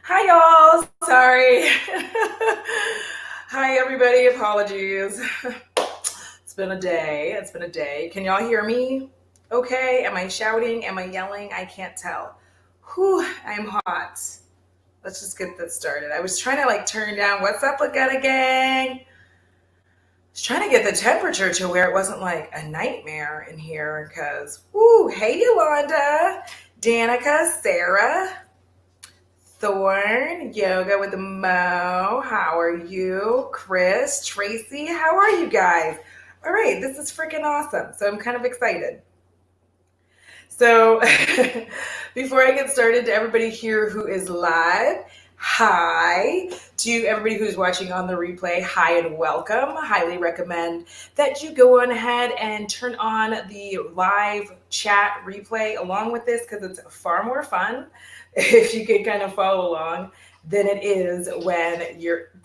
Hi, y'all. Sorry. Hi, everybody. Apologies. It's been a day. It's been a day. Can y'all hear me? Okay. Am I shouting? Am I yelling? I can't tell. Whew, I'm hot. Let's just get this started. I was trying to turn down what's up, Lagetta gang? I was trying to get the temperature to where it wasn't like a nightmare in here because, whoo, hey, Yolanda, Danica, Sarah. Thorn, Yoga with the Mo. How are you? Chris, Tracy, how are you guys? All right, this is freaking awesome. So I'm kind of excited. So before I get started, to everybody here who is live, hi. To everybody who's watching on the replay, hi and welcome. Highly recommend that you go on ahead and turn on the live chat replay along with this because it's far more fun if you could kind of follow along than it is when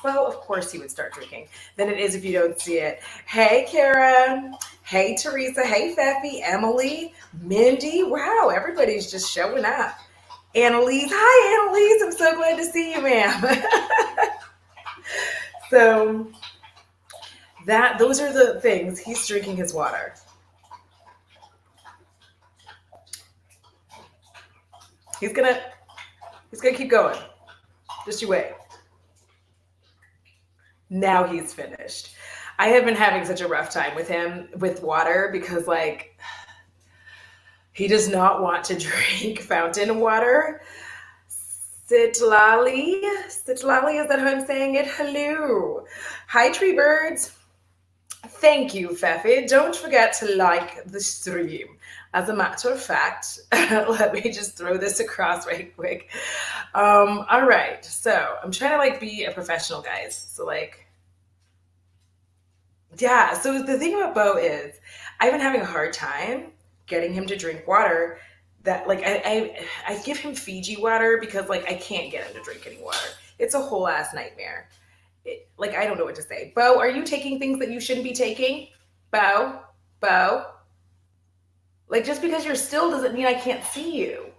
well, of course you would start drinking, than it is if you don't see it. Hey, Kara. Hey, Teresa. Hey, Feffy. Emily. Mindy. Wow, everybody's just showing up. Annalise. Hi, Annalise. I'm so glad to see you, ma'am. So those are the things. He's drinking his water. He's gonna keep going. Just you wait. Now he's finished. I have been having such a rough time with him with water because he does not want to drink fountain water. Sitlali. Sitlali, is that how I'm saying it? Hello. Hi, tree birds. Thank you, Fefe. Don't forget to like the stream. As a matter of fact, let me just throw this across right quick. All right. So I'm trying to be a professional, guys. So yeah. So the thing about Bo is I've been having a hard time getting him to drink water that I give him Fiji water because I can't get him to drink any water. It's a whole ass nightmare. I don't know what to say. Bo, are you taking things that you shouldn't be taking? Bo, Bo, just because you're still doesn't mean I can't see you.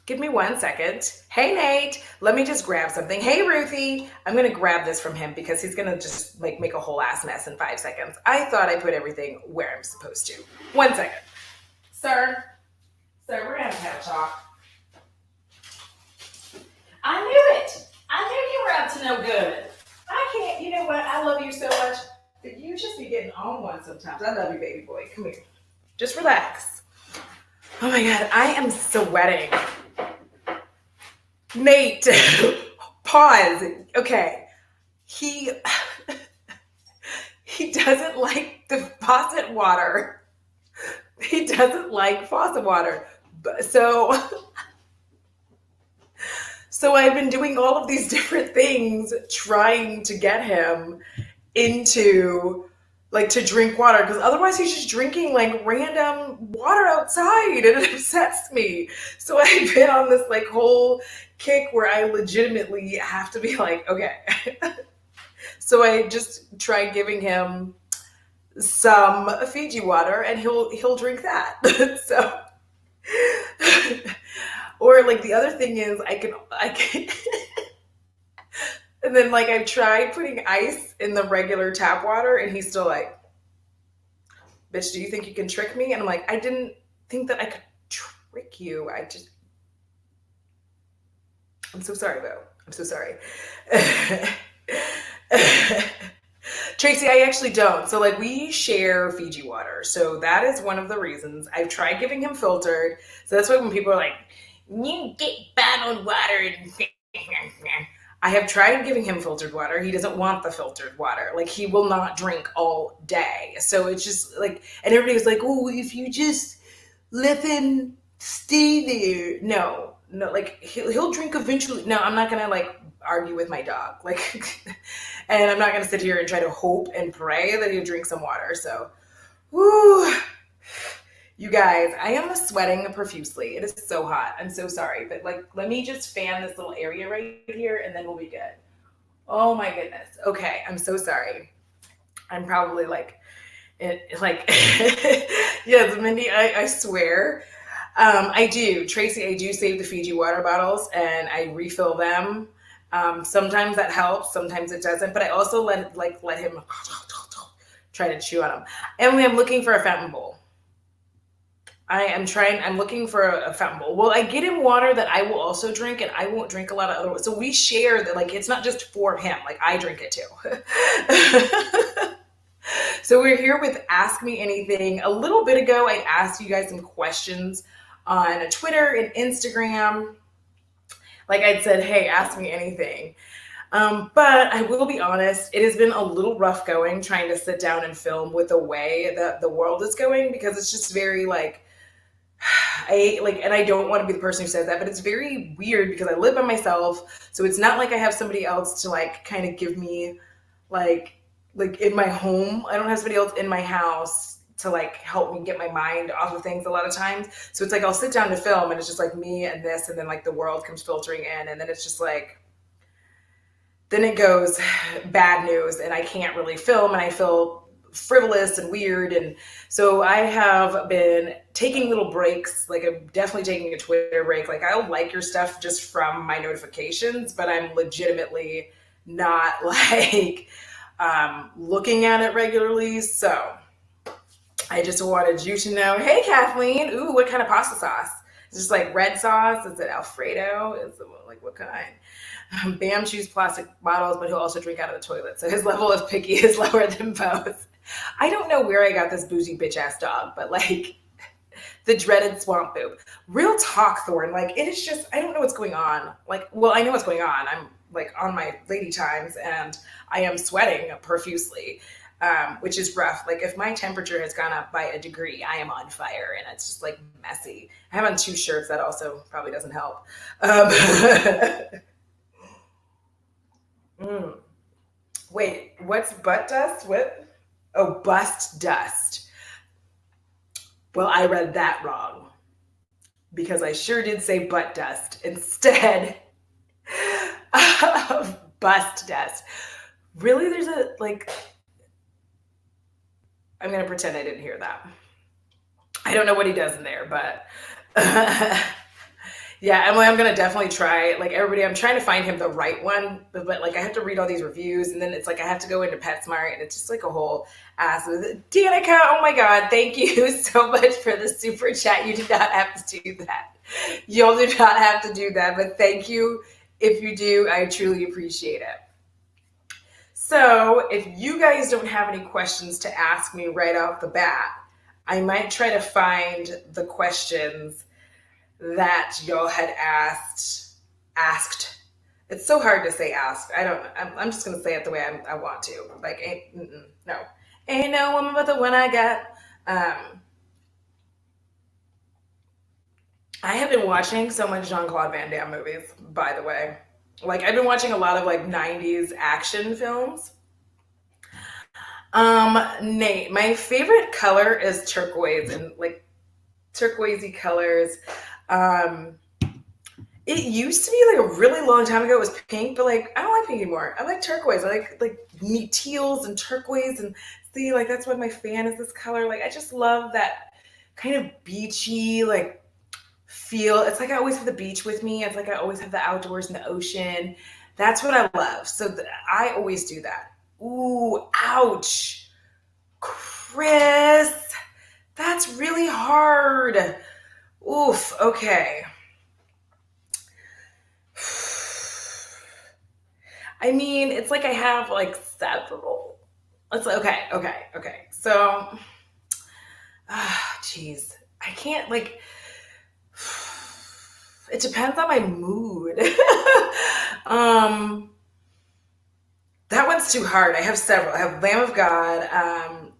Give me 1 second. Hey, Nate, let me just grab something. Hey, Ruthie, I'm going to grab this from him because he's going to just make a whole ass mess in 5 seconds. I thought I put everything where I'm supposed to. 1 second. Sir, we're going to have a talk. I knew it. I knew you were up to no good. I can't, you know what? I love you so much that you just be getting on one sometimes. I love you, baby boy. Come here. Just relax. Oh my God, I am sweating. Nate, pause. Okay. He doesn't like the faucet water. He doesn't like faucet water. So I've been doing all of these different things trying to get him into to drink water because otherwise he's just drinking random water outside and it upsets me. So I've been on this whole kick where I legitimately have to be okay. So I just try giving him some Fiji water and he'll drink that. So or the other thing is I can and then I've tried putting ice in the regular tap water and he's still bitch, do you think you can trick me? And I'm I didn't think that I could trick you. I'm so sorry, Bo. I'm so sorry. Tracy, I actually don't. So we share Fiji water. So that is one of the reasons. I've tried giving him filtered. So that's why when people are you get bottled water and I have tried giving him filtered water. He doesn't want the filtered water. He will not drink all day. So it's just and everybody was oh, if you just let him stay there. No, he'll drink eventually. No, I'm not gonna argue with my dog. And I'm not gonna sit here and try to hope and pray that he'll drink some water. So, whoo. You guys, I am sweating profusely. It is so hot. I'm so sorry. But let me just fan this little area right here and then we'll be good. Oh my goodness. Okay. I'm so sorry. I'm probably yes, Mindy, I swear. I do, Tracy. I do save the Fiji water bottles and I refill them. Sometimes that helps, sometimes it doesn't. But I also let him try to chew on them. Emily, I'm looking for a fountain bowl. I'm looking for a fountain bowl. Well, I get him water that I will also drink, and I won't drink a lot of other. So we share that, like, it's not just for him. Like, I drink it too. So we're here with Ask Me Anything. A little bit ago, I asked you guys some questions on Twitter and Instagram. Like I'd said, hey, ask me anything. But I will be honest, it has been a little rough going trying to sit down and film with the way that the world is going, because it's just very like, and I don't want to be the person who says that, but it's very weird because I live by myself. So it's not like I have somebody else to like kind of give me like in my home. I don't have somebody else in my house to like help me get my mind off of things a lot of times. So it's like I'll sit down to film and it's just like me and this, and then like the world comes filtering in, and then it's just like then it goes bad news and I can't really film and I feel frivolous and weird. And so I have been taking little breaks. Like I'm definitely taking a Twitter break. Like I'll like your stuff just from my notifications, but I'm legitimately not like looking at it regularly. So I just wanted you to know, hey Kathleen, ooh, what kind of pasta sauce? Is this like red sauce? Is it Alfredo? Is it like what kind? Bam chews plastic bottles, but he'll also drink out of the toilet. So his level of picky is lower than both. I don't know where I got this bougie bitch ass dog, but like the dreaded swamp poop. Real talk, Thorn. Like it is just, I don't know what's going on. Like, well, I know what's going on. I'm like on my lady times and I am sweating profusely, which is rough. Like if my temperature has gone up by a degree, I am on fire and it's just like messy. I have on 2 shirts. That also probably doesn't help. Mm. Wait, what's butt dust? What? Oh, bust dust. Well, I read that wrong because I sure did say butt dust instead of bust dust. Really? There's a, like, I'm going to pretend I didn't hear that. I don't know what he does in there, but yeah, Emily, I'm gonna definitely try. Like everybody, I'm trying to find him the right one, but like I have to read all these reviews, and then it's like I have to go into PetSmart, and it's just like a whole ass. Danica, oh my god, thank you so much for the super chat. You did not have to do that. Y'all do not have to do that, but thank you if you do. I truly appreciate it. So if you guys don't have any questions to ask me right off the bat, I might try to find the questions that y'all had asked. It's so hard to say asked. I'm just gonna say it the way I want to. Like no, ain't no woman but the one I got. I have been watching so much Jean-Claude Van Damme movies, by the way. Like I've been watching a lot of like 90s action films. Nate, my favorite color is turquoise, and like turquoisey colors. Um, it used to be like a really long time ago. It was pink, but like I don't like pink anymore. I like turquoise. I like neat teals and turquoise, and see, like that's why my fan is this color. Like I just love that kind of beachy like feel. It's like I always have the beach with me. It's like I always have the outdoors and the ocean. That's what I love. So I always do that. Ooh, ouch, Chris. That's really hard. Oof. Okay. I mean, it's like I have like several. It's like, okay. So, geez, I can't like. It depends on my mood. um, that one's too hard. I have several. I have Lamb of God.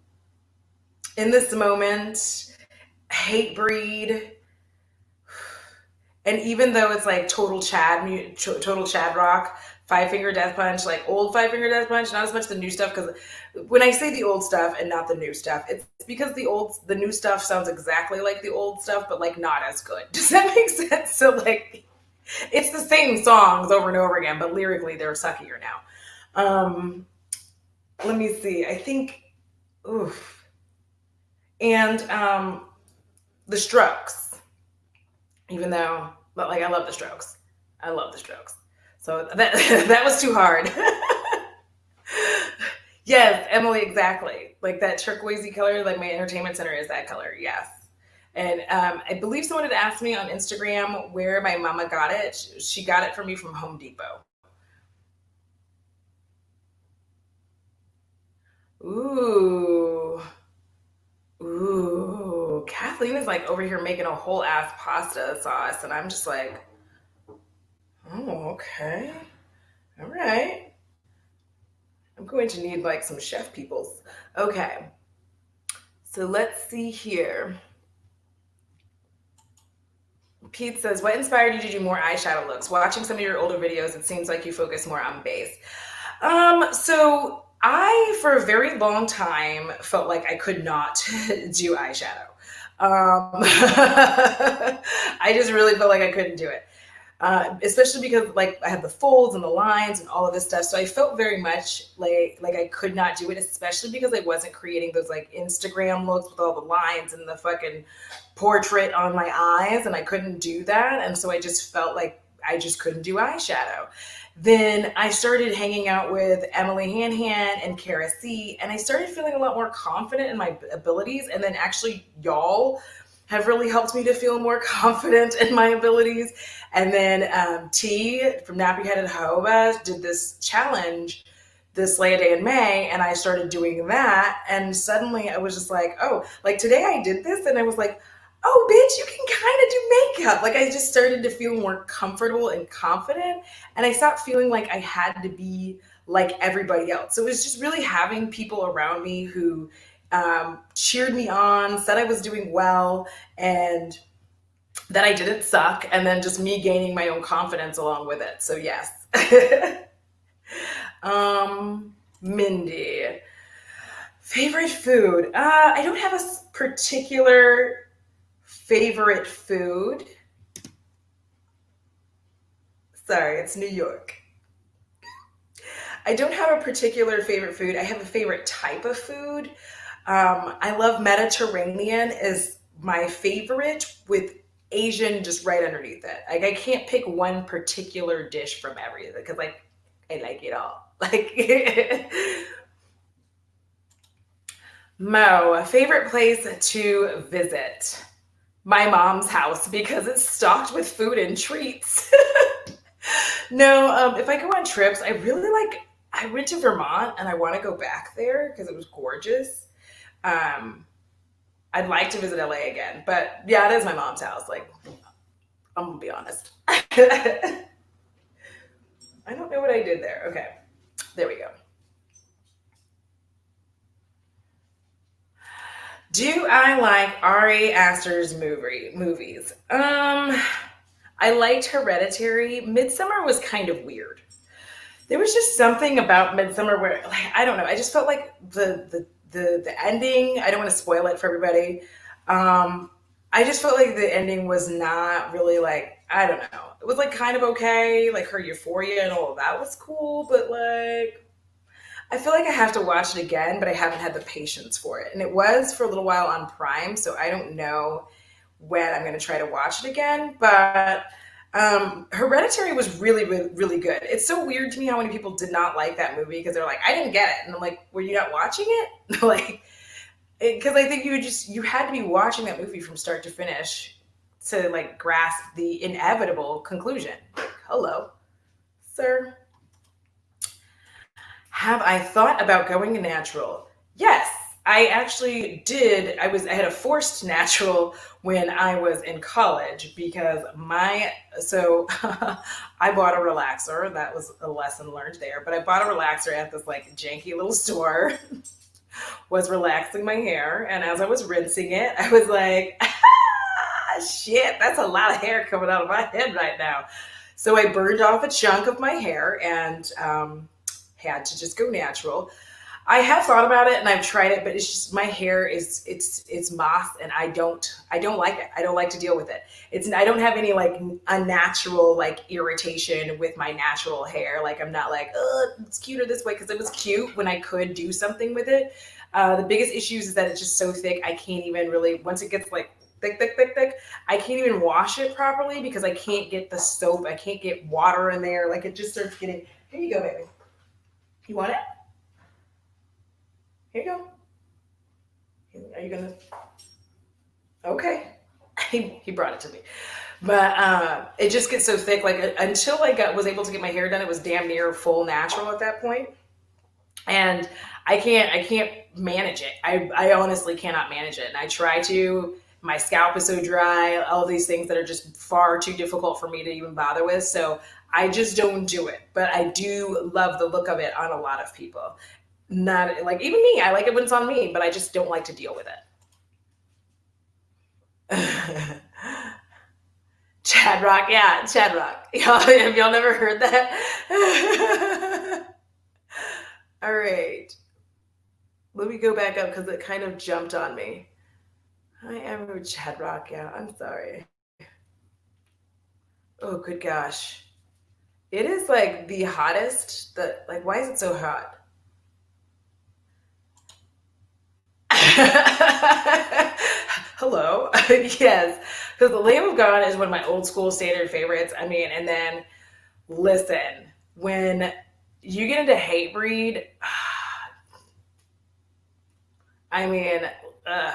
In this moment, Hate Breed. And even though it's like total Chad rock, Five Finger Death Punch, like old Five Finger Death Punch, not as much the new stuff. Because when I say the old stuff and not the new stuff, it's because the new stuff sounds exactly like the old stuff, but like not as good. Does that make sense? So like, it's the same songs over and over again, but lyrically they're suckier now. Let me see. I think, oof, and the Strokes. even though, but like I love the Strokes. I love the Strokes. So that that was too hard. Yes, Emily, exactly. Like that turquoisey color, like my entertainment center is that color. Yes. And I believe someone had asked me on Instagram where my mama got it. She got it for me from Home Depot. Ooh. Ooh. Kathleen is like over here making a whole ass pasta sauce. And I'm just like, oh, okay. All right. I'm going to need like some chef peoples. Okay. So let's see here. Pete says, what inspired you to do more eyeshadow looks? Watching some of your older videos, it seems like you focus more on base. So I, for a very long time, felt like I could not do eyeshadow. I just really felt like I couldn't do it. Especially because like I had the folds and the lines and all of this stuff. So I felt very much like I could not do it, especially because I wasn't creating those like Instagram looks with all the lines and the fucking portrait on my eyes, and I couldn't do that. And so I just felt like I just couldn't do eyeshadow. Then I started hanging out with Emily Hanhan and Kara C, and I started feeling a lot more confident in my abilities. And then actually, y'all have really helped me to feel more confident in my abilities. And then T from Nappy Headed Hoba did this challenge this late day in May, and I started doing that. And suddenly I was just like, oh, like today I did this, and I was like, oh, bitch, you can kind of do makeup. Like I just started to feel more comfortable and confident, and I stopped feeling like I had to be like everybody else. So it was just really having people around me who cheered me on, said I was doing well, and that I didn't suck, and then just me gaining my own confidence along with it. So yes. Mindy, favorite food. I don't have a particular favorite food. Sorry, it's New York. I don't have a particular favorite food. I have a favorite type of food. I love Mediterranean is my favorite with Asian just right underneath it. Like I can't pick one particular dish from everything because like I like it all. Like Mo, favorite place to visit. My mom's house because it's stocked with food and treats. No, if I go on trips, I really like. I went to Vermont and I want to go back there because it was gorgeous. Um, I'd like to visit LA again, but yeah, it is my mom's house. Like, I'm gonna be honest. I don't know what I did there. Okay, there we go. Do I like Ari Aster's movies? I liked Hereditary. Midsummer was kind of weird. There was just something about Midsummer where like, I don't know. I just felt like the ending. I don't want to spoil it for everybody. Um, I just felt like the ending was not really like I don't know. It was like kind of okay. Like her euphoria and all of that was cool, but like I feel like I have to watch it again, but I haven't had the patience for it. And it was for a little while on Prime, so I don't know when I'm going to try to watch it again. But Hereditary was really, really, really good. It's so weird to me how many people did not like that movie because they're like, I didn't get it, and I'm like, were you not watching it? Like, because I think you had to be watching that movie from start to finish to like grasp the inevitable conclusion. Like, hello, sir. Have I thought about going natural? Yes, I actually did. I had a forced natural when I was in college because I bought a relaxer. That was a lesson learned there. But I bought a relaxer at this like janky little store, was relaxing my hair, and as I was rinsing it, I was like, ah, shit, that's a lot of hair coming out of my head right now. So I burned off a chunk of my hair and had to just go natural. I have thought about it and I've tried it, but it's just my hair is it's moss and I don't like it. I don't like to deal with it. It's I don't have any like unnatural like irritation with my natural hair. Like I'm not like oh it's cuter this way because it was cute when I could do something with it. The biggest issues is that it's just so thick I can't even really once it gets like thick, thick, thick, thick. I can't even wash it properly because I can't get the soap. I can't get water in there. Like it just starts getting. Here you go, baby. You want it? Here you go. Are you gonna? Okay. He brought it to me, but it just gets so thick. Like until was able to get my hair done, it was damn near full natural at that point, and I can't manage it. I honestly cannot manage it, and I try to. My scalp is so dry. All these things that are just far too difficult for me to even bother with. So I just don't do it. But I do love the look of it on a lot of people. Not like even me. I like it when it's on me, but I just don't like to deal with it. Chad Rock, yeah, Chad Rock. Have y'all never heard that? All right. Let me go back up because it kind of jumped on me. I am Chad Rock, yeah. I'm sorry. Oh, good gosh. It is like the hottest that like why is it so hot? Hello. Yes. Because the Lamb of God is one of my old school standard favorites. I mean, and then listen, when you get into hate breed, I mean, uh,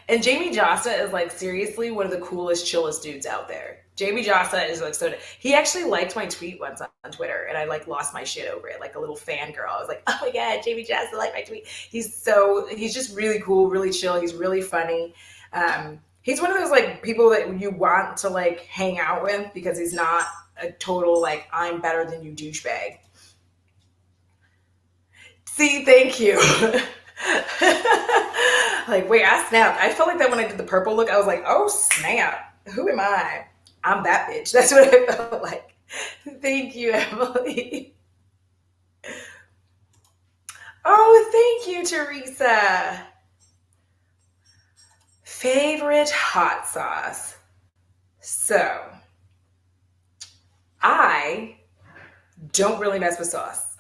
and Jamie Jasta is like seriously one of the coolest, chillest dudes out there. Jamie Jasta is like so. He actually liked my tweet once on Twitter, and I like lost my shit over it, like a little fangirl. I was like, "Oh my god, Jamie Jasta liked my tweet." He's just really cool, really chill. He's really funny. He's one of those like people that you want to like hang out with because he's not a total like I'm better than you douchebag. See, thank you. Like, wait, I snapped. I felt like that when I did the purple look. I was like, oh, snap. Who am I? I'm that bitch. That's what I felt like. Thank you, Emily. Oh, thank you, Teresa. Favorite hot sauce. So, I don't really mess with sauce.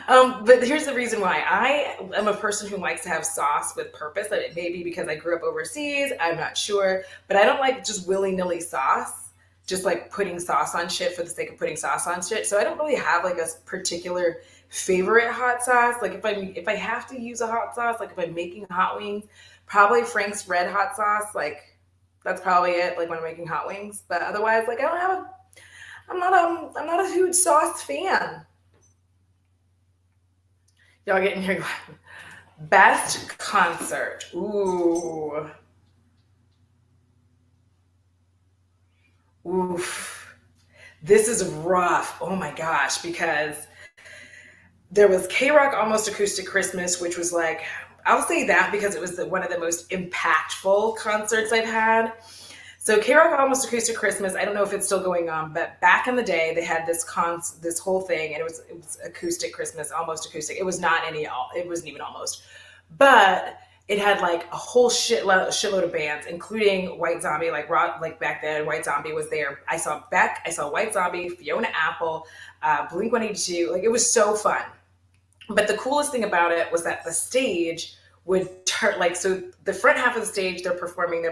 But here's the reason why. I am a person who likes to have sauce with purpose. That it may be because I grew up overseas. I'm not sure. But I don't like just willy nilly sauce, just like putting sauce on shit for the sake of putting sauce on shit. So I don't really have like a particular favorite hot sauce. Like if I have to use a hot sauce, like if I'm making hot wings, probably Frank's Red Hot Sauce. Like that's probably it. Like when I'm making hot wings. But otherwise, like I don't have a I'm not a huge sauce fan. Y'all getting here? Best concert. Ooh. Oof. This is rough. Oh my gosh, because there was K Rock Almost Acoustic Christmas, which was like, I'll say that because it was one of the most impactful concerts I've had. So K Rock Almost Acoustic Christmas, I don't know if it's still going on, but back in the day they had this whole thing, and it was acoustic Christmas, almost acoustic. It was not any all, it wasn't even almost, but it had like a whole shitload of bands, including White Zombie. Like rock, like back then, White Zombie was there. I saw Beck, I saw White Zombie, Fiona Apple, Blink 182. Like it was so fun. But the coolest thing about it was that the stage would turn like so the front half of the stage they're performing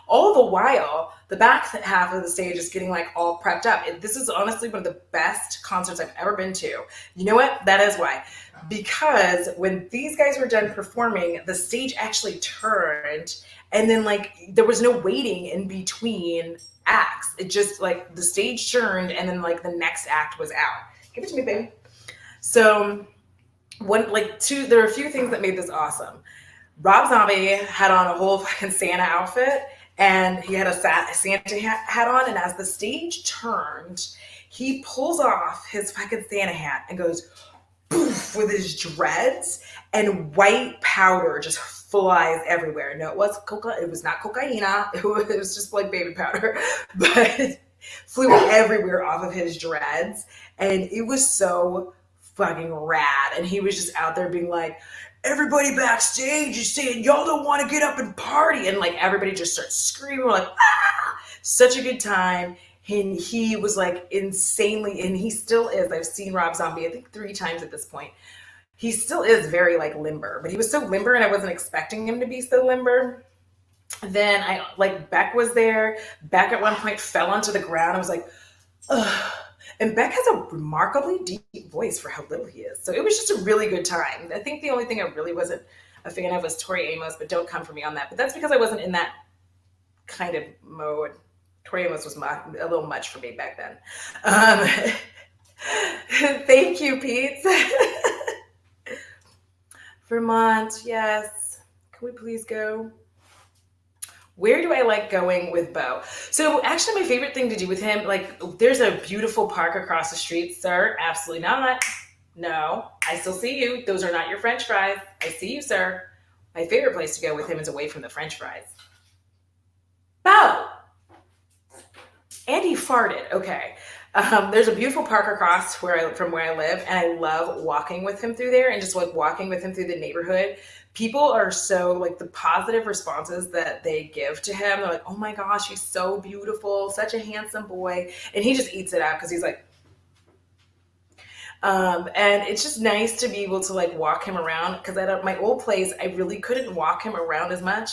all the while the back half of the stage is getting like all prepped up. This is honestly one of the best concerts I've ever been to. You know what? That is why, because when these guys were done performing, the stage actually turned, and then like there was no waiting in between acts. It just like the stage turned, and then like the next act was out. Give it to me, baby. So there are a few things that made this awesome. Rob Zombie had on a whole fucking Santa outfit, and he had a Santa hat on, and as the stage turned, he pulls off his fucking Santa hat and goes poof with his dreads, and white powder just flies everywhere. No, it was not cocaine. It was just like baby powder, but flew everywhere off of his dreads, and it was so fucking rad. And he was just out there being like, everybody backstage is saying y'all don't want to get up and party, and like everybody just starts screaming. We're like, ah, such a good time. And he was like insanely, and he still is. I've seen Rob Zombie I think 3 times at this point. he still is very like limber, but he was so limber and I wasn't expecting him to be so limber. Then I like Beck was there. Beck at one point fell onto the ground. I was like, ugh. And Beck has a remarkably deep voice for how little he is. So it was just a really good time. I think the only thing I really wasn't a fan of was Tori Amos, but don't come for me on that. But that's because I wasn't in that kind of mode. Tori Amos was a little much for me back then. Um, thank you, Pete. Vermont, yes. Can we please go? Where do I like going with Bo? So actually my favorite thing to do with him, like there's a beautiful park across the street, sir. Absolutely not. No, I still see you. Those are not your French fries. I see you, sir. My favorite place to go with him is away from the French fries. Bo! And he farted. Okay. There's a beautiful park across from where I live, and I love walking with him through there and just like walking with him through the neighborhood. People are so like the positive responses that they give to him. They're like, "Oh my gosh, he's so beautiful, such a handsome boy," and he just eats it out because he's like, and it's just nice to be able to like walk him around because at my old place, I really couldn't walk him around as much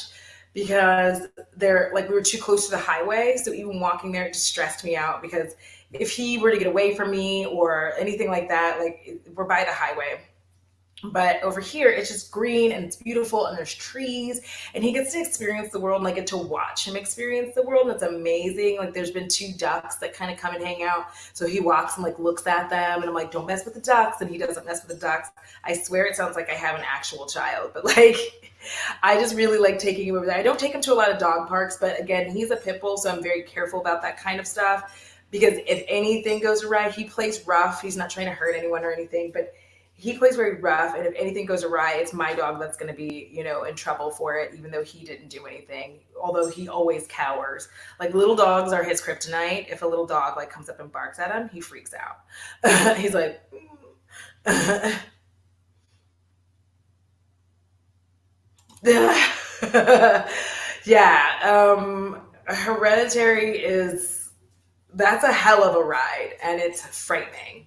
because they're like we were too close to the highway. So even walking there, it just stressed me out because if he were to get away from me or anything like that, like we're by the highway. But over here, it's just green and it's beautiful and there's trees and he gets to experience the world and I get to watch him experience the world and it's amazing. Like there's been two ducks that kind of come and hang out. So he walks and like looks at them and I'm like, don't mess with the ducks. And he doesn't mess with the ducks. I swear it sounds like I have an actual child, but like I just really like taking him over there. I don't take him to a lot of dog parks, but again, he's a pit bull. So I'm very careful about that kind of stuff because if anything goes awry, he plays rough. He's not trying to hurt anyone or anything, but he plays very rough, and if anything goes awry, it's my dog that's going to be, in trouble for it, even though he didn't do anything. Although he always cowers. Like little dogs are his kryptonite. If a little dog like comes up and barks at him, he freaks out. He's like, yeah. Hereditary is that's a hell of a ride, and it's frightening.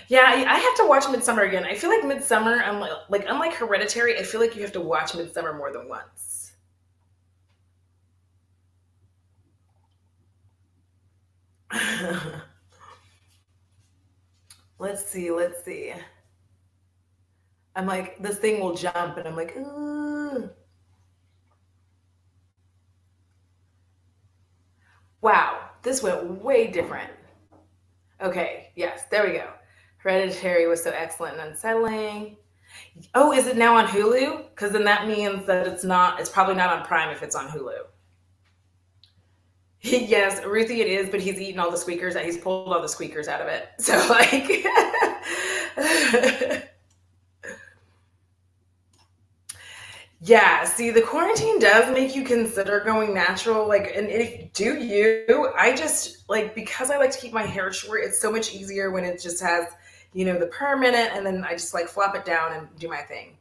Yeah, I have to watch Midsummer again. I feel like Midsummer, like unlike Hereditary, I feel like you have to watch Midsummer more than once. Let's see, let's see. I'm like, this thing will jump, and I'm like, ooh. Wow, this went way different. Okay, yes, there we go. Hereditary was so excellent and unsettling. Oh, is it now on Hulu? Because then that means that it's probably not on Prime if it's on Hulu. Yes, Ruthie it is, but he's eaten all the squeakers. He's pulled all the squeakers out of it. So like, yeah. See, the quarantine does make you consider going natural. Like, and if do you? I just like because I like to keep my hair short. It's so much easier when it just has, the permanent, and then I just like flop it down and do my thing.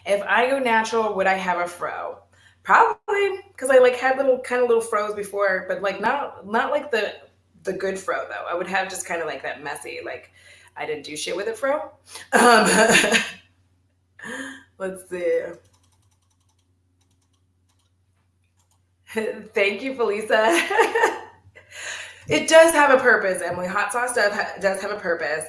If I go natural, would I have a fro? Probably because I like had little fros before, but like not like the good fro though. I would have just kind of like that messy, like I didn't do shit with it fro. Um, let's see. Thank you, Felisa. It does have a purpose, Emily. Hot sauce does have a purpose.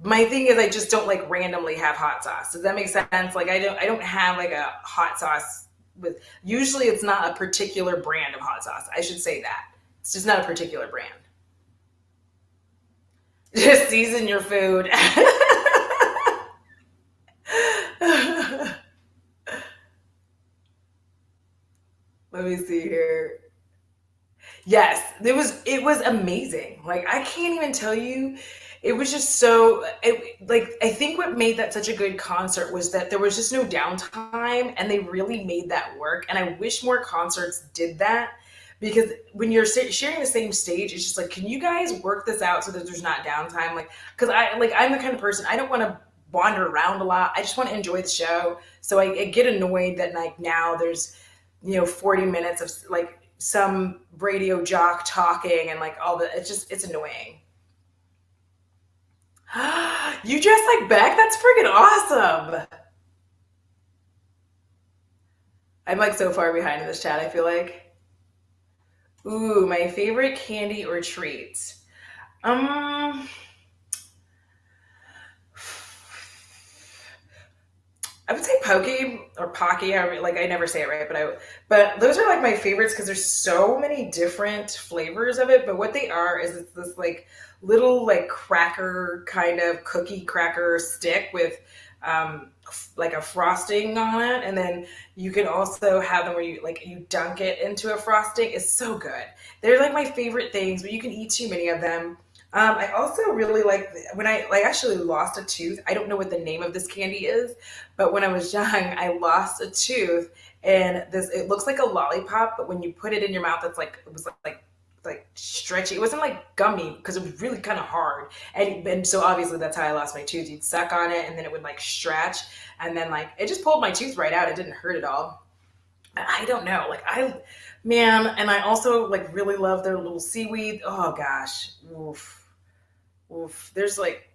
My thing is, I just don't like randomly have hot sauce. Does that make sense? Like, I don't have like a hot sauce with. Usually, it's not a particular brand of hot sauce. I should say that it's just not a particular brand. Just season your food. Let me see here. Yes, it was amazing. Like I can't even tell you. It was just like I think what made that such a good concert was that there was just no downtime and they really made that work. And I wish more concerts did that because when you're sharing the same stage, it's just like, can you guys work this out so that there's not downtime? Like, because I'm the kind of person I don't want to wander around a lot. I just want to enjoy the show. So I get annoyed that like now there's 40 minutes of like some radio jock talking and like all the it's annoying. You dress like Beck? That's freaking awesome. I'm like so far behind in this chat, I feel like. Ooh, my favorite candy or treat. Um, I would say pokey or pocky. Like I never say it right, but those are like my favorites because there's so many different flavors of it. But what they are is it's this like little like cracker kind of cookie cracker stick with like a frosting on it, and then you can also have them where you dunk it into a frosting. It's so good. They're like my favorite things, but you can eat too many of them. I also really like when I like actually lost a tooth. I don't know what the name of this candy is, but when I was young, I lost a tooth, and this it looks like a lollipop, but when you put it in your mouth, it was like stretchy. It wasn't like gummy because it was really kind of hard, and so obviously that's how I lost my tooth. You'd suck on it, and then it would like stretch, and then like it just pulled my tooth right out. It didn't hurt at all. I don't know. Man, and I also like really love their little seaweed. Oh gosh, oof, oof. There's like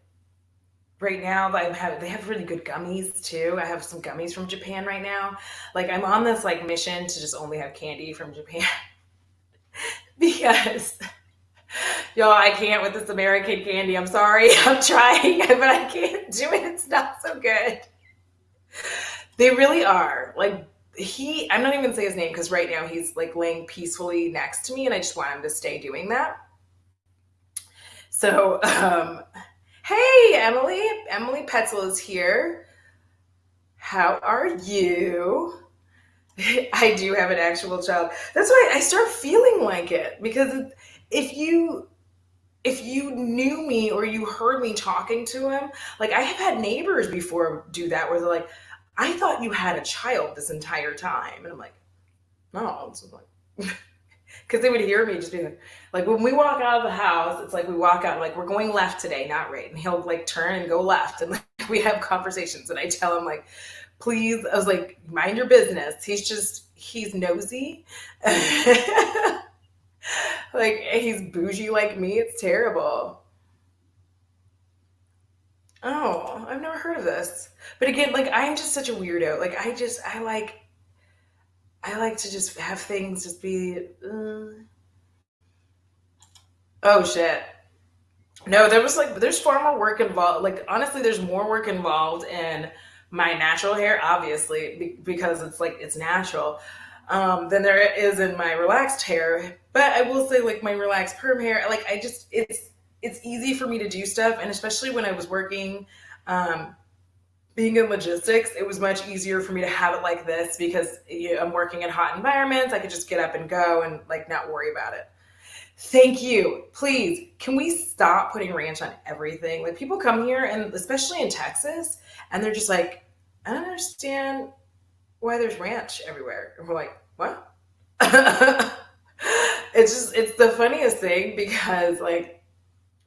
right now they have really good gummies too. I have some gummies from Japan right now. Like I'm on this like mission to just only have candy from Japan because y'all I can't with this American candy. I'm sorry. I'm trying, but I can't do it. It's not so good. They really are. Like I'm not even gonna say his name because right now he's like laying peacefully next to me and I just want him to stay doing that. So hey Emily. Emily Petzel is here. How are you? I do have an actual child. That's why I start feeling like it because if you knew me or you heard me talking to him, like I have had neighbors before do that where they're like, I thought you had a child this entire time. And I'm like, no, it's just like, because they would hear me just be like, when we walk out of the house, it's like we walk out, like, we're going left today, not right. And he'll like turn and go left. And like, we have conversations. And I tell him, like, please, I was like, mind your business. He's nosy. Like, he's bougie like me. It's terrible. Oh, I've never heard of this. But again, like I'm just such a weirdo. Like I like to just have things just be. Oh shit. No, there's far more work involved. Like honestly, there's more work involved in my natural hair, obviously, because it's natural, than there is in my relaxed hair. But I will say, like my relaxed perm hair, like it's easy for me to do stuff, and especially when I was working. Being in logistics, it was much easier for me to have it like this because I'm working in hot environments. I could just get up and go and like not worry about it. Thank you. Please, can we stop putting ranch on everything? Like people come here and especially in Texas and they're just like, I don't understand why there's ranch everywhere. And we're like, what? It's the funniest thing because like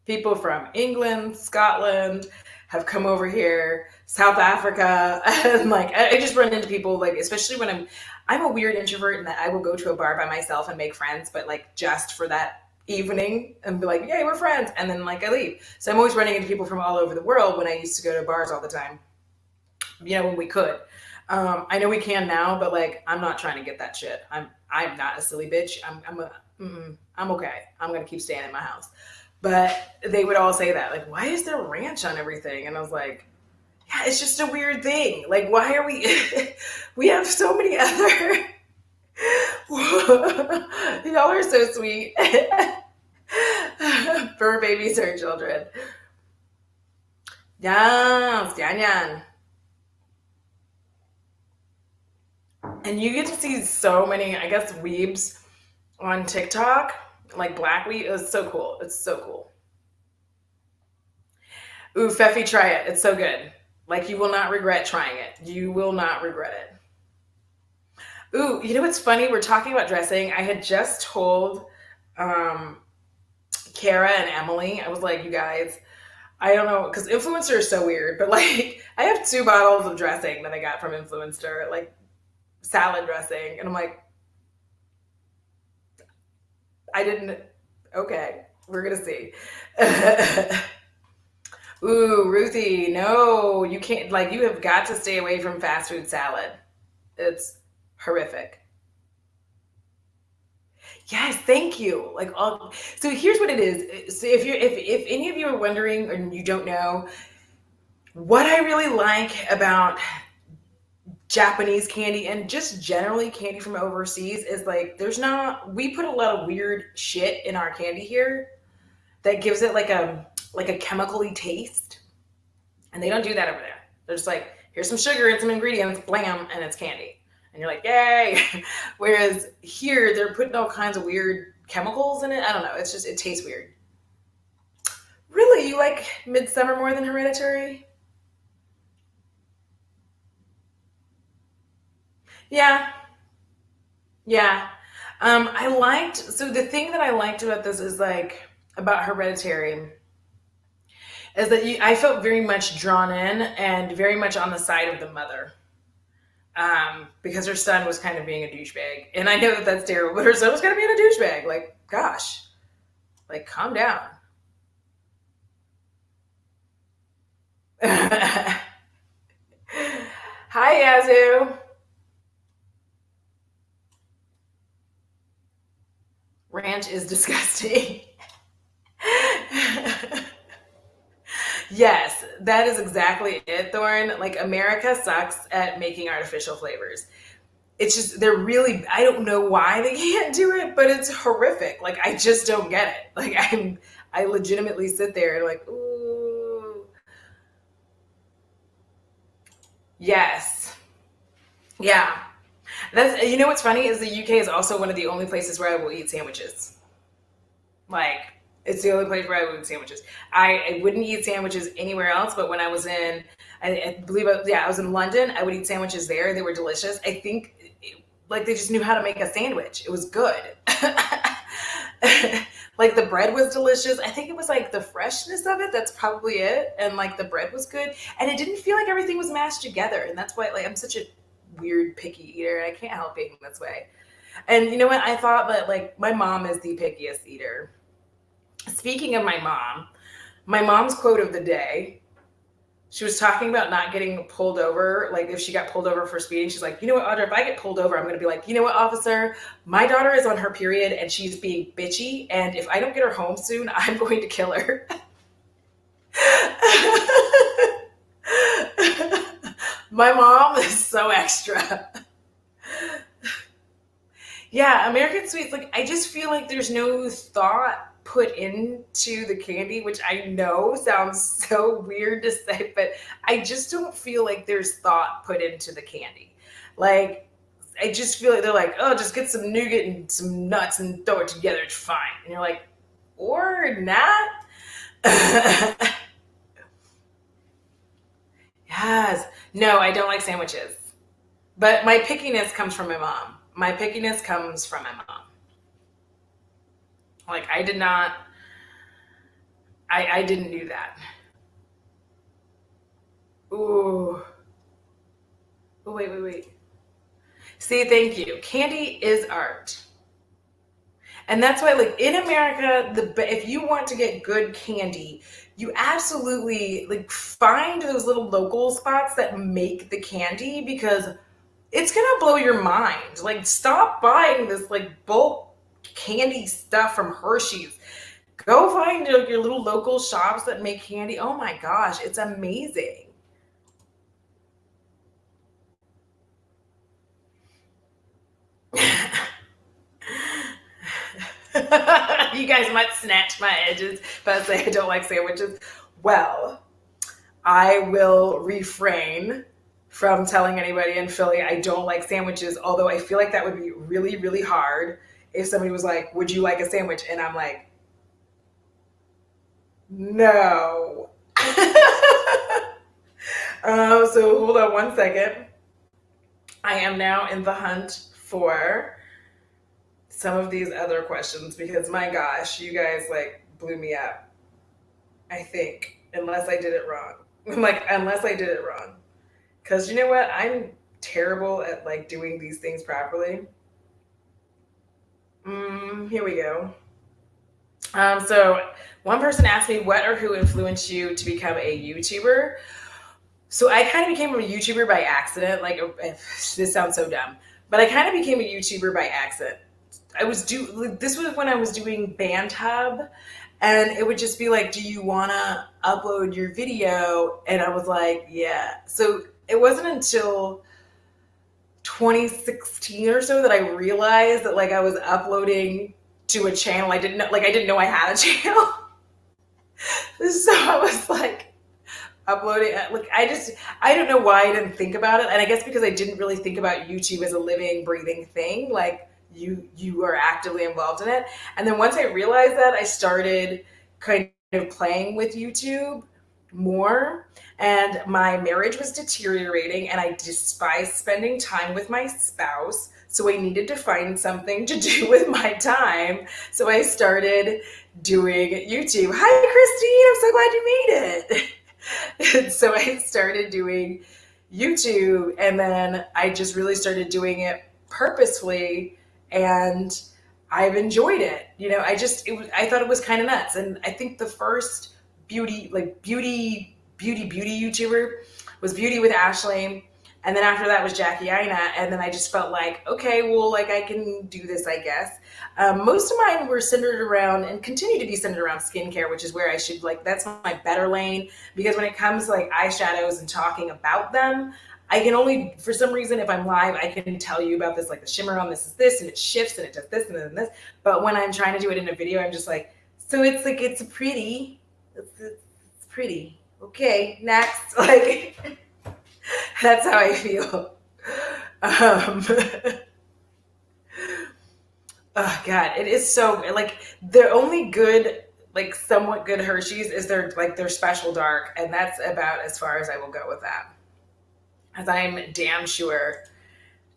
people from England, Scotland have come over here, South Africa, and like I just run into people like especially when I'm a weird introvert and that I will go to a bar by myself and make friends, but like just for that evening and be like, yay, we're friends, and then like I leave. So I'm always running into people from all over the world when I used to go to bars all the time. When we could. I know we can now, but like I'm not trying to get that shit. I'm not a silly bitch. I'm okay. I'm gonna keep staying in my house. But they would all say that, like, why is there ranch on everything? And I was like, yeah, it's just a weird thing. Like, why are we? We have so many other. Y'all are so sweet. Fur babies are children. Yes, yan yan. And you get to see so many, I guess, weebs on TikTok, like black weeb. It's so cool. It's so cool. Ooh, Feffy, try it. It's so good. Like you will not regret trying it. You will not regret it. Ooh, you know what's funny? We're talking about dressing. I had just told um, Kara and Emily. I was like, you guys, I don't know, because influencer is so weird. But like, I have 2 bottles of dressing that I got from influencer, like salad dressing, and I'm like, I didn't. Okay, we're gonna see. Ooh, Ruthie, no, you can't. Like, you have got to stay away from fast food salad. It's horrific. Yes, thank you. Like, all. So here's what it is. So if any of you are wondering and you don't know, what I really like about Japanese candy and just generally candy from overseas is like there's not we put a lot of weird shit in our candy here that gives it like a chemically taste. And they don't do that over there. They're just like, here's some sugar and some ingredients, blam, and it's candy. And you're like, yay. Whereas here, they're putting all kinds of weird chemicals in it. I don't know. It's just, it tastes weird. Really? You like Midsummer more than Hereditary? Yeah. Yeah. So the thing that I liked about this is like, about Hereditary is that I felt very much drawn in and very much on the side of the mother. Because her son was kind of being a douchebag. And I know that that's terrible, but her son was kind of being a douchebag. Like, gosh, like, calm down. Hi, Yazoo. Ranch is disgusting. Yes, that is exactly it, Thorn. Like, America sucks at making artificial flavors. It's just, they're really, I don't know why they can't do it, but it's horrific. Like, I just don't get it. Like, I legitimately sit there and like, ooh, yes. Yeah. That's, you know what's funny is the UK is also one of the only places where I will eat sandwiches. Like, it's the only place where I would eat sandwiches. I wouldn't eat sandwiches anywhere else, but when I was in, I believe, yeah, I was in London, I would eat sandwiches there. They were delicious. I think, like, they just knew how to make a sandwich. It was good. Like, the bread was delicious. I think it was like the freshness of it. That's probably it. And like the bread was good. And it didn't feel like everything was mashed together. And that's why, like, I'm such a weird picky eater. And I can't help being this way. And you know what? I thought that, like, my mom is the pickiest eater. Speaking of my mom's quote of the day, she was talking about not getting pulled over. Like, if she got pulled over for speeding, she's like, you know what, Audra, if I get pulled over, I'm going to be like, you know what, officer, my daughter is on her period and she's being bitchy. And if I don't get her home soon, I'm going to kill her. My mom is so extra. Yeah, American Sweets, like, I just feel like there's no thought put into the candy, which I know sounds so weird to say, but I just don't feel like there's thought put into the candy. Like, I just feel like they're like, oh, just get some nougat and some nuts and throw it together, it's fine. And you're like, or not? Yes. No, I don't like sandwiches. But my pickiness comes from my mom. My pickiness comes from my mom. Like, I did not, I didn't do that. Ooh. Oh, wait, wait, wait. See, thank you. Candy is art. And that's why, like, in America, if you want to get good candy, you absolutely, like, find those little local spots that make the candy because it's gonna blow your mind. Like, stop buying this like bulk candy stuff from Hershey's. Go find your little local shops that make candy. Oh my gosh, it's amazing. You guys might snatch my edges if I say I don't like sandwiches. Well, I will refrain from telling anybody in Philly I don't like sandwiches, although I feel like that would be really, really hard if somebody was like, would you like a sandwich? And I'm like, no. So hold on one second. I am now in the hunt for some of these other questions because my gosh, you guys like blew me up. I think, unless I did it wrong. I'm like, unless I did it wrong. Because you know what? I'm terrible at like doing these things properly. Here we go. So one person asked me, what or who influenced you to become a YouTuber? So I kind of became a YouTuber by accident. Like, if this sounds so dumb, but I kind of became a YouTuber by accident. This was when I was doing Band Hub, and it would just be like, do you want to upload your video? And I was like, yeah. So it wasn't until 2016 or so that I realized that like I was uploading to a channel I didn't know I had a channel. So I was like uploading like I don't know why I didn't think about it, and I guess because I didn't really think about YouTube as a living breathing thing, like you are actively involved in it. And then once I realized that, I started kind of playing with YouTube more, and my marriage was deteriorating, and I despised spending time with my spouse, so I needed to find something to do with my time. So I started doing YouTube. Hi, Christine, I'm so glad you made it. And so I started doing YouTube, and then I just really started doing it purposefully, and I've enjoyed it. I thought it was kind of nuts. And I think the first beauty YouTuber was Beauty with Ashley. And then after that was Jackie Aina. And then I just felt like, okay, well, like I can do this, I guess. Most of mine were centered around and continue to be centered around skincare, which is where I should that's my better lane. Because when it comes to like eyeshadows and talking about them, I can only, for some reason, if I'm live, I can tell you about this, like the shimmer on this is this, and it shifts, and it does this, and then this. But when I'm trying to do it in a video, I'm just like, so it's like, it's pretty. It's pretty. Okay, next. Like, that's how I feel. Um, oh God, it is so like the only good, like somewhat good Hershey's is their special dark, and that's about as far as I will go with that. As I'm damn sure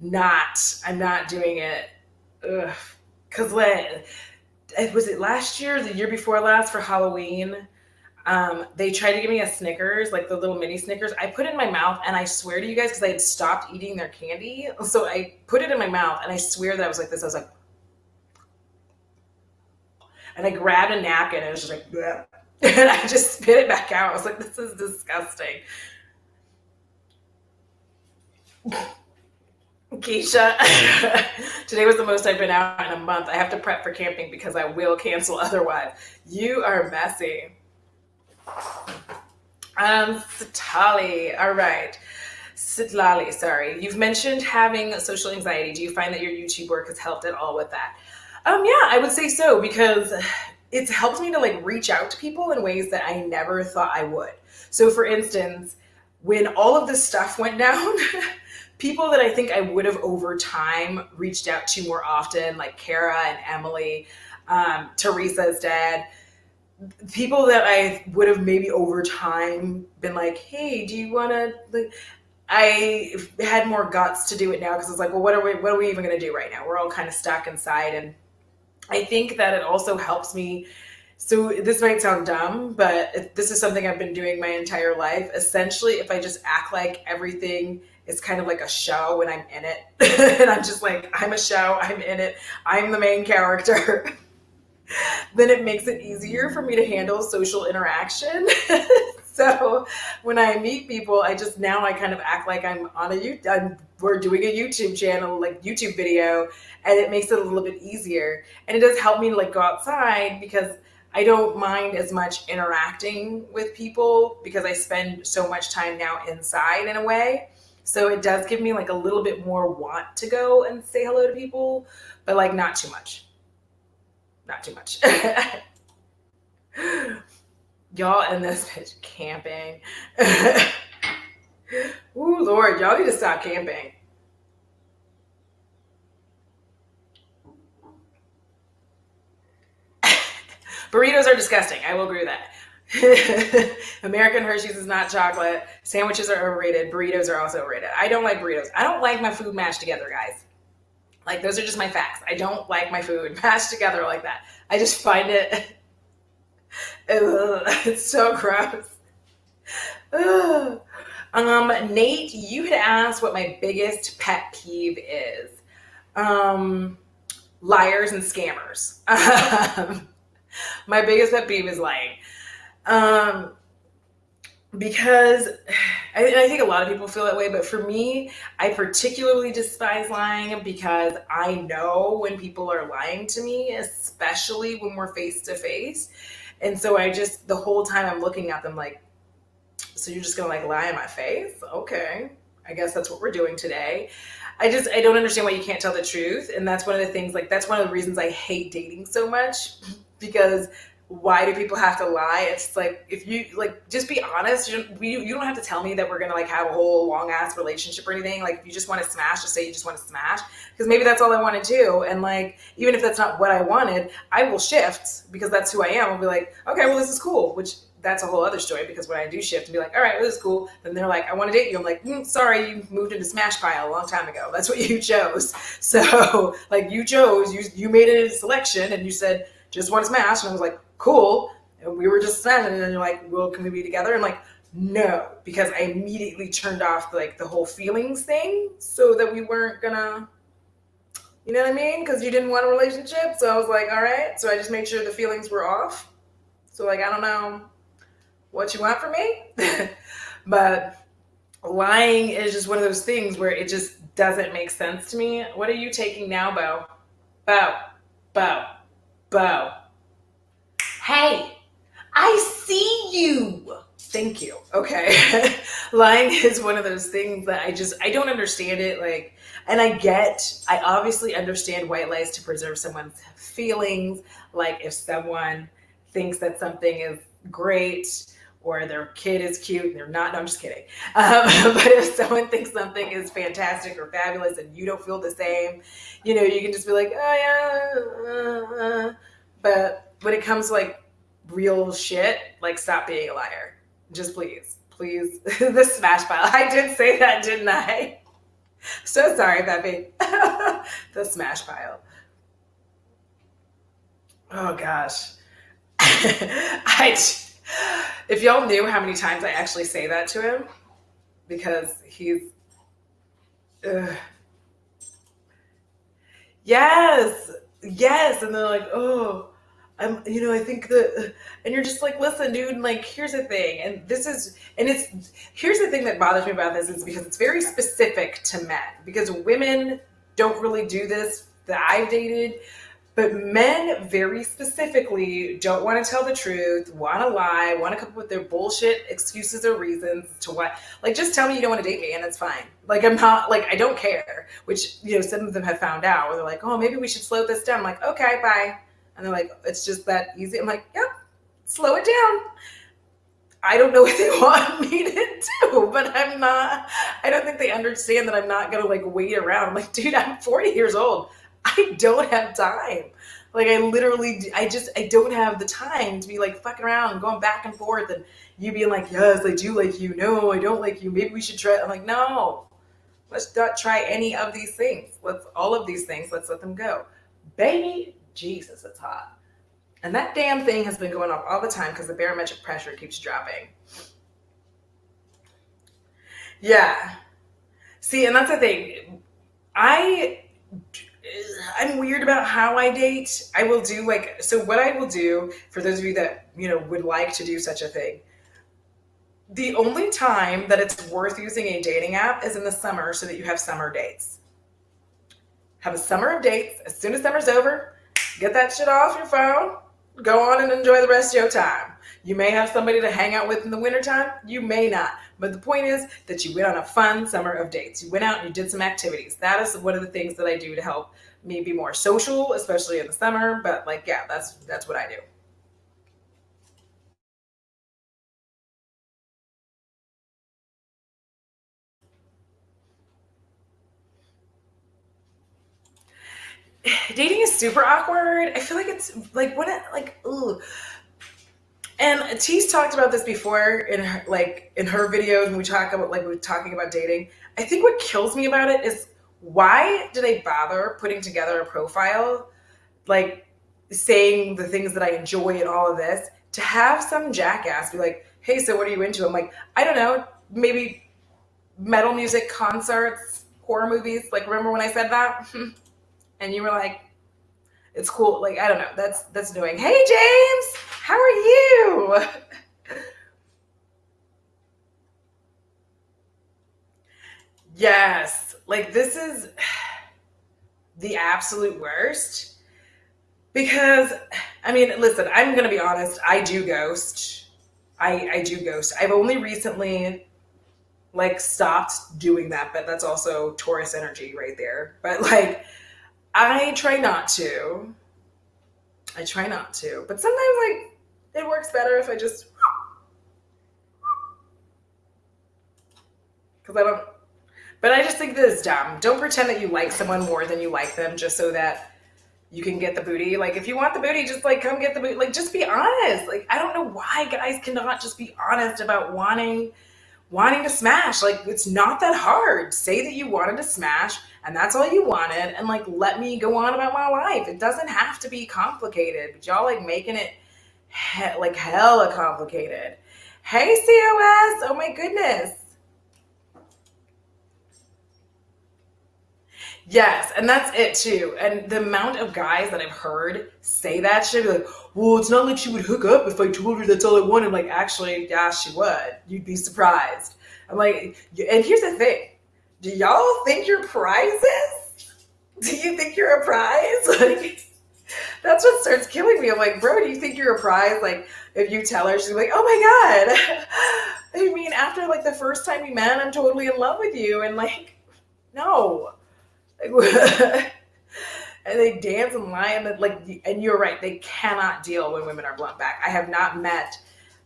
I'm not doing it. Ugh. Cause was it last year, the year before last for Halloween? They tried to give me a Snickers, like the little mini Snickers. I put it in my mouth, and I swear to you guys, because I had stopped eating their candy, so I put it in my mouth, and I swear that I was like this. I was like, and I grabbed a napkin, and it was just like, bleh. And I just spit it back out. I was like, this is disgusting. Keisha, today was the most I've been out in a month. I have to prep for camping because I will cancel otherwise. You are messy. Sitali. All right. Sitlali, sorry. You've mentioned having social anxiety. Do you find that your YouTube work has helped at all with that? Yeah, I would say so, because it's helped me to like reach out to people in ways that I never thought I would. So for instance, when all of this stuff went down, people that I think I would have over time reached out to more often, like Kara and Emily, Teresa's dad, people that I would have maybe over time been like, hey, do you want to, like, I had more guts to do it now, because it's like, well, what are we even going to do right now? We're all kind of stuck inside. And I think that it also helps me. So this might sound dumb, but this is something I've been doing my entire life. Essentially, if I just act like everything is kind of like a show and I'm in it, and I'm just like, I'm a show, I'm in it, I'm the main character, then it makes it easier for me to handle social interaction. So when I meet people, I kind of act like we're doing a YouTube channel, like YouTube video, and it makes it a little bit easier. And it does help me to like go outside, because I don't mind as much interacting with people, because I spend so much time now inside in a way. So it does give me like a little bit more want to go and say hello to people, but like not too much. Not too much. Y'all and this bitch camping. Ooh, Lord, y'all need to stop camping. Burritos are disgusting. I will agree with that. American Hershey's is not chocolate. Sandwiches are overrated. Burritos are also overrated. I don't like burritos. I don't like my food mashed together, guys. Like, those are just my facts. I don't like my food mashed together like that. I just find it, it's so gross. Nate, you had asked what my biggest pet peeve is. Liars and scammers. My biggest pet peeve is lying. Um, because I think a lot of people feel that way, but for me, I particularly despise lying because I know when people are lying to me, especially when we're face to face. And so I just, the whole time I'm looking at them like, so you're just gonna like lie in my face? Okay. I guess that's what we're doing today. I don't understand why you can't tell the truth. And that's one of the things, like, that's one of the reasons I hate dating so much because why do people have to lie? It's like, if you like, just be honest. You don't have to tell me that we're gonna like have a whole long ass relationship or anything. Like, if you just want to smash, just say you just want to smash, because maybe that's all I want to do. And like, even if that's not what I wanted, I will shift because that's who I am. I'll be like, okay, well, this is cool, which that's a whole other story because when I do shift and be like, all right, well, this is cool, then they're like, I want to date you. I'm like, sorry, you moved into smash pile a long time ago. That's what you chose. So like, you chose, you made a selection and you said, just want to smash. And I was like, cool. And we were just smashing. And then you're like, well, can we be together? And like, no, because I immediately turned off like the whole feelings thing so that we weren't gonna, you know what I mean? Because you didn't want a relationship. So I was like, all right. So I just made sure the feelings were off. So like, I don't know what you want from me. But lying is just one of those things where it just doesn't make sense to me. What are you taking now, Bo? Bo, Bo, Bo. Hey, I see you. Thank you. Okay. Lying is one of those things that I don't understand it. Like, and I obviously understand white lies to preserve someone's feelings. Like, if someone thinks that something is great or their kid is cute and they're not, no, I'm just kidding. But if someone thinks something is fantastic or fabulous and you don't feel the same, you can just be like, oh yeah. But when it comes to like real shit, like, stop being a liar. Just please, please. The smash pile. I did say that, didn't I? So sorry, Peppy. The smash pile. Oh gosh. I, if y'all knew how many times I actually say that to him, because he's, ugh. Yes, yes, and they're like, oh, I think that, and you're just like, listen, dude, like, here's the thing, here's the thing that bothers me about this is because it's very specific to men, because women don't really do this that I've dated, but men very specifically don't want to tell the truth, want to lie, want to come up with their bullshit excuses or reasons to why. Like, just tell me you don't want to date me and it's fine. Like, I'm not, like, I don't care. Which, some of them have found out where they're like, oh, maybe we should slow this down. I'm like, okay, bye. And they're like, it's just that easy. I'm like, yep, slow it down. I don't know what they want me to do, but I don't think they understand that I'm not going to like wait around. I'm like, dude, I'm 40 years old. I don't have time. Like, I don't have the time to be like fucking around and going back and forth and you being like, yes, I do like you. No, I don't like you. Maybe we should try. I'm like, no, let's not try any of these things. All of these things, let's let them go. Baby, Jesus, it's hot. And that damn thing has been going off all the time because the barometric pressure keeps dropping. Yeah. See, and that's the thing. I I'm weird about how I date. I will do like, so what I will do for those of you that, would like to do such a thing. The only time that it's worth using a dating app is in the summer so that you have summer dates. Have a summer of dates. As soon as summer's over, get that shit off your phone. Go on and enjoy the rest of your time. You may have somebody to hang out with in the wintertime. You may not. But the point is that you went on a fun summer of dates. You went out and you did some activities. That is one of the things that I do to help me be more social, especially in the summer. But like, yeah, that's what I do. Dating is super awkward. I feel like it's like when it like, ooh. And T's talked about this before in her videos when we were talking about dating. I think what kills me about it is, why did I bother putting together a profile, like saying the things that I enjoy and all of this, to have some jackass be like, hey, so what are you into? I'm like, I don't know, maybe metal music, concerts, horror movies. Like, remember when I said that? And you were like, It's cool. Like, I don't know. That's annoying. Hey, James, how are you? Yes. Like, this is the absolute worst because, I mean, listen, I'm going to be honest. I do ghost. I do ghost. I've only recently like stopped doing that, but that's also Taurus energy right there. But like, I try not to. I try not to. But sometimes like it works better if I just, because I don't, but I just think that it's dumb. Don't pretend that you like someone more than you like them just so that you can get the booty. Like, if you want the booty, just like come get the booty. Like, just be honest. Like, I don't know why guys cannot just be honest about wanting to smash. Like, it's not that hard. Say that you wanted to smash and that's all you wanted, and like let me go on about my life. It doesn't have to be complicated, but y'all like making it like hella complicated. Hey, COS. Oh my goodness. Yes, and that's it too. And the amount of guys that I've heard say that shit, be like, well, it's not like she would hook up if I told her that's all I wanted. I'm like, actually, yeah, she would. You'd be surprised. I'm like, and here's the thing. Do y'all think you're prizes? Do you think you're a prize? Like, that's what starts killing me. I'm like, bro, do you think you're a prize? Like, if you tell her, she's like, oh my God. I mean, after like the first time we met, I'm totally in love with you. And like, no. Like, and they dance and lie, and like, and you're right, they cannot deal when women are blunt back. I have not met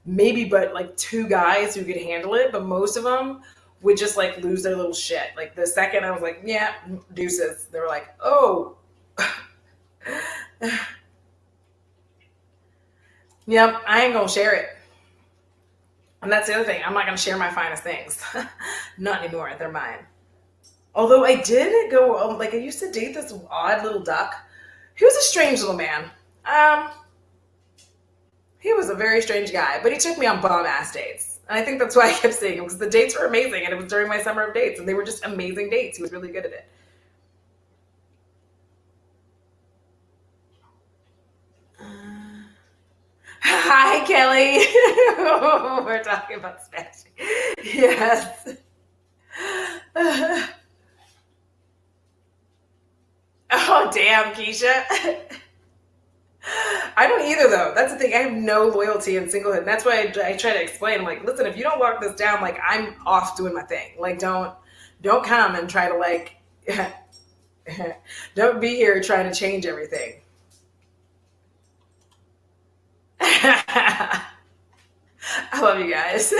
maybe but like two guys who could handle it, but most of them would just like lose their little shit. Like, the second I was like, yeah, deuces, they were like, oh. Yep, I ain't gonna share it. And that's the other thing, I'm not gonna share my finest things. Not anymore, they're mine. Although I did go, like, I used to date this odd little duck. He was a strange little man. Um, he was a very strange guy, but he took me on bomb ass dates. And I think that's why I kept seeing him, because the dates were amazing, and it was during my summer of dates, and they were just amazing dates. He was really good at it. Hi, Kelly. We're talking about smashing. Yes. Oh, damn, Keisha. I don't either, though. That's the thing. I have no loyalty in singlehood. That's why I try to explain. I'm like, listen, if you don't lock this down, like, I'm off doing my thing. Like, don't come and try to like, don't be here trying to change everything. I love you guys.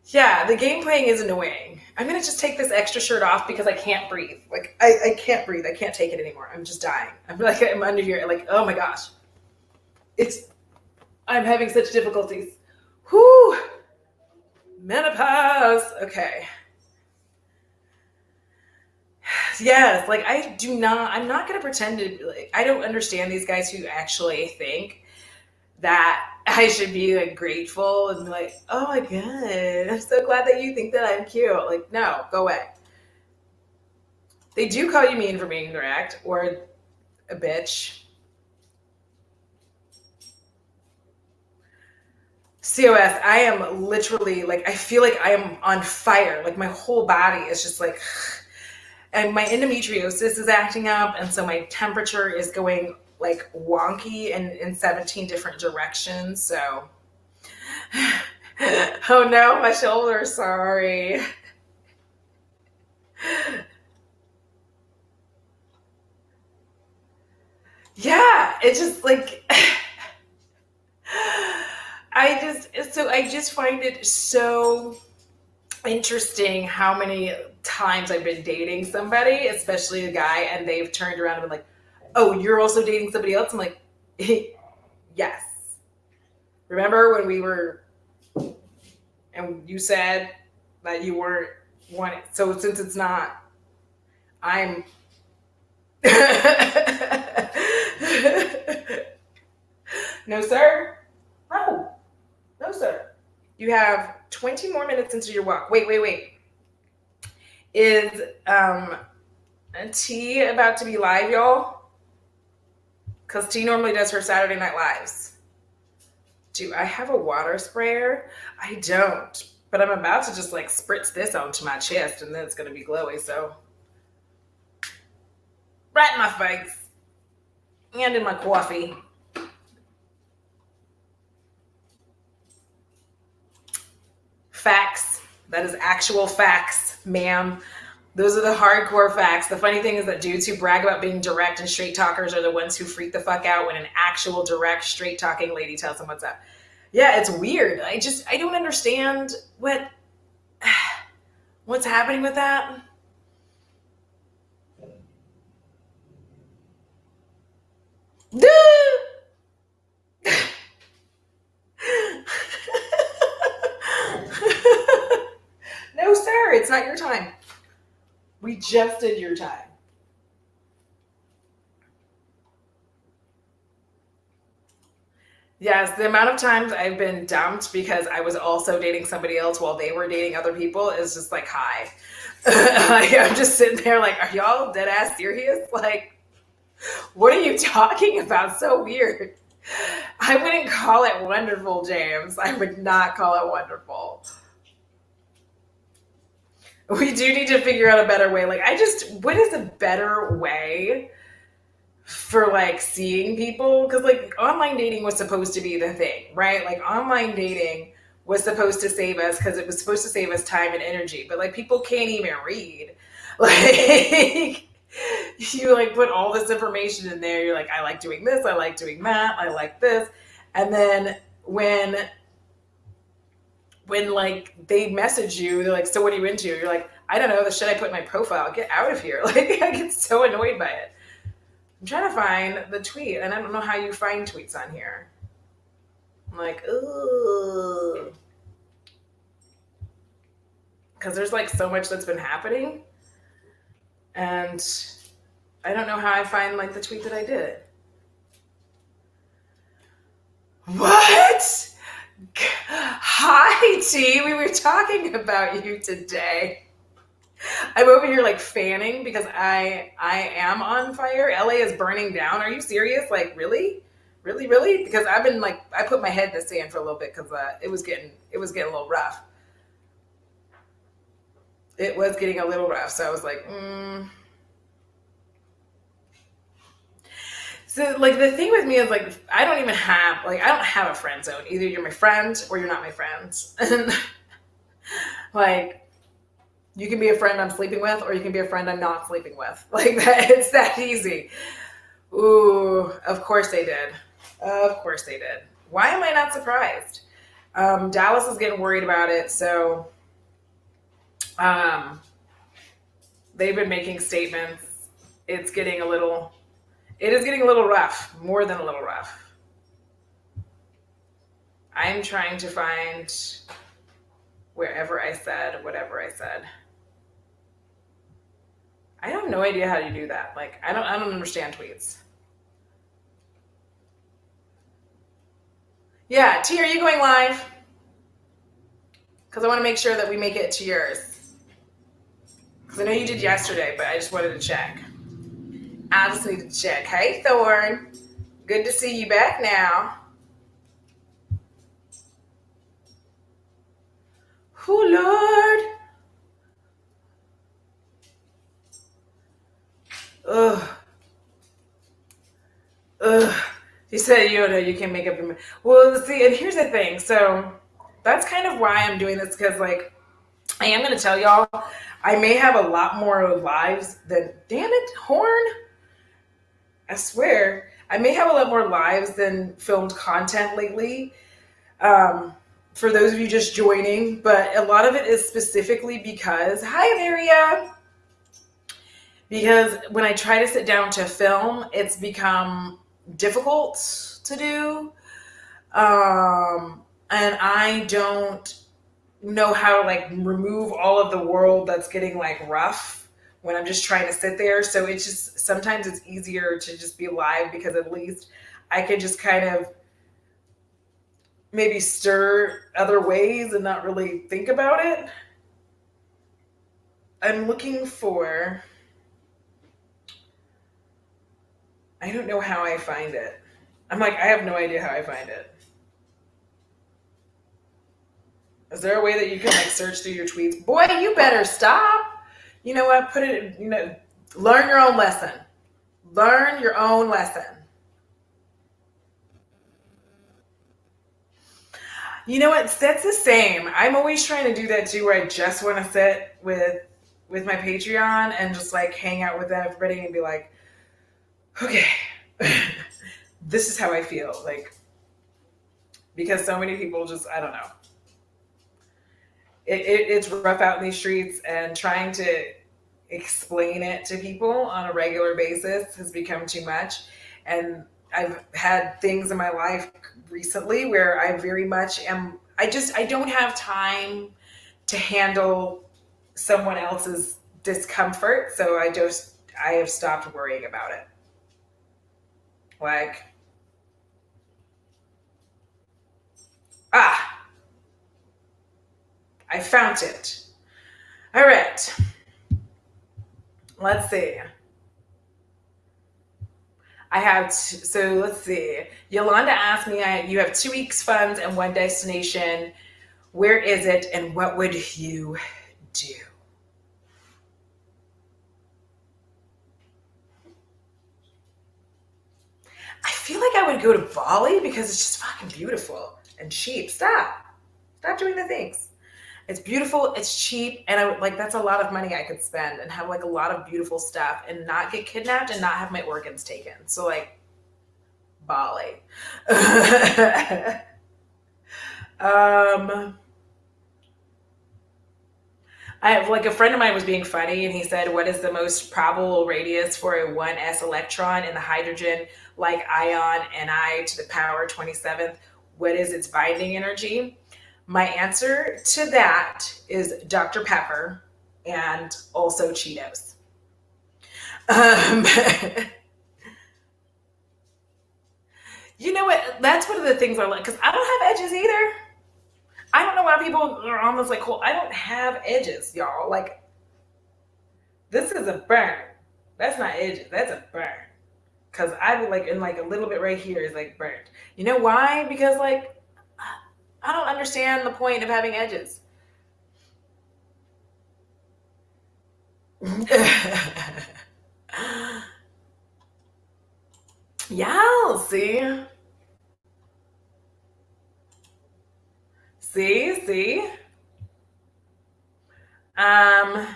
Yeah, the game playing is annoying. I'm gonna just take this extra shirt off because I can't breathe. Like, I can't breathe. I can't take it anymore. I'm just dying. I'm like, I'm under here. Like, oh my gosh, it's I'm having such difficulties. Whoo, menopause. Okay. Yes, like, I do not. I'm not gonna pretend to. Like, I don't understand these guys who actually think that I should be like grateful and be like, oh my god, I'm so glad that you think that I'm cute. Like, no, go away. They do call you mean for being direct or a bitch. COS, I am literally like, I feel like I am on fire. Like, my whole body is just like, and my endometriosis is acting up. And so my temperature is going like wonky and in 17 different directions. So, oh no, my shoulder, sorry. Yeah, it just like, I just find it so interesting how many times I've been dating somebody, especially a guy, and they've turned around and been like, "Oh, you're also dating somebody else?" I'm like, "Yes." Remember when we were, and you said that you weren't wanting. So since it's not, I'm. No, sir. No, no, sir. You have 20 more minutes into your walk. Wait. Is T about to be live, y'all, because T normally does her Saturday Night Lives. Do I have a water sprayer? I don't, but I'm about to just like spritz this onto my chest, and then it's going to be glowy. So, right in my face and in my coffee. Facts. That is actual facts, ma'am. Those are the hardcore facts. The funny thing is that dudes who brag about being direct and straight talkers are the ones who freak the fuck out when an actual direct, straight talking lady tells them what's up. Yeah, it's weird. I don't understand what's happening with that. No, sir, it's not your time. We just did your time. Yes, the amount of times I've been dumped because I was also dating somebody else while they were dating other people is just like high. Like, I'm just sitting there like, are y'all dead ass serious? Like, what are you talking about? So weird. I wouldn't call it wonderful, James. I would not call it wonderful. We do need to figure out a better way. Like, what is a better way for like seeing people? Because like online dating was supposed to be the thing, right? Like online dating was supposed to save us because it was supposed to save us time and energy. But like people can't even read. Like you like put all this information in there. You're like, I like doing this, I like doing that, I like this. And then when like they message you, they're like, so what are you into? You're like, I don't know, the shit I put in my profile. Get out of here. Like I get so annoyed by it. I'm trying to find the tweet, and I don't know how you find tweets on here. I'm like, ooh. Because there's like so much that's been happening. And I don't know how I find like the tweet that I did. What? Hi, T. We were talking about you today. I'm over here like fanning because I am on fire. LA is burning down. Are you serious? Like really? Really? Because I've been like I put my head in the sand for a little bit because it was getting a little rough. It was getting a little rough. So I was like, So like the thing with me is like I don't have a friend zone. Either you're my friend or you're not my friend. And like you can be a friend I'm sleeping with, or you can be a friend I'm not sleeping with. Like that, it's that easy. Ooh, of course they did. Of course they did. Why am I not surprised? Dallas is getting worried about it, so um, they've been making statements. It is getting a little rough, more than a little rough. I'm trying to find wherever I said whatever I said. I have no idea how to do that. Like I don't understand tweets. Yeah, T, are you going live? Because I want to make sure that we make it to yours. Because I know you did yesterday, but I just wanted to check. I just need to check. Hey, Thorn. Good to see you back now. Oh, Lord. Ugh. You said you can make up your mind. Well, see, and here's the thing. So that's kind of why I'm doing this because, like, I am going to tell y'all, I may have a lot more lives than, damn it, Horn. I swear, I may have a lot more lives than filmed content lately. For those of you just joining, but a lot of it is specifically because, hi, Maria. Because when I try to sit down to film, it's become difficult to do. And I don't know how to like remove all of the world that's getting like rough when I'm just trying to sit there. So it's just sometimes it's easier to just be live because at least I can just kind of maybe stir other ways and not really think about it. I'm looking for I don't know how I find it. I'm like, I have no idea how I find it. Is there a way that you can like search through your tweets? Boy, you better stop. You know what? Put it, learn your own lesson. Learn your own lesson. You know what? That's the same. I'm always trying to do that too, where I just want to sit with my Patreon and just like hang out with everybody and be like, okay, this is how I feel. Like, because so many people just, I don't know. It's rough out in these streets, and trying to explain it to people on a regular basis has become too much. And I've had things in my life recently where I very much am, I don't have time to handle someone else's discomfort. So I have stopped worrying about it. Like, ah, I found it. All right. Let's see. So let's see. Yolanda asked me, you have 2 weeks funds and one destination. Where is it and what would you do? I feel like I would go to Bali because it's just fucking beautiful and cheap. Stop doing the things. It's beautiful, it's cheap, and I would like, that's a lot of money I could spend and have like a lot of beautiful stuff and not get kidnapped and not have my organs taken. So like, Bali. um I have like, a friend of mine was being funny and he said, what is the most probable radius for a 1s electron in the hydrogen like ion Ni to the power 27th? What is its binding energy? My answer to that is Dr. Pepper and also Cheetos. Um, you know what? That's one of the things I like, because I don't have edges either. I don't know why people are almost like, cool, I don't have edges, y'all. Like, this is a burn. That's not edges. That's a burn. Because I would like, and like a little bit right here is like burnt. You know why? Because like, I don't understand the point of having edges. Yeah, see? See? Um,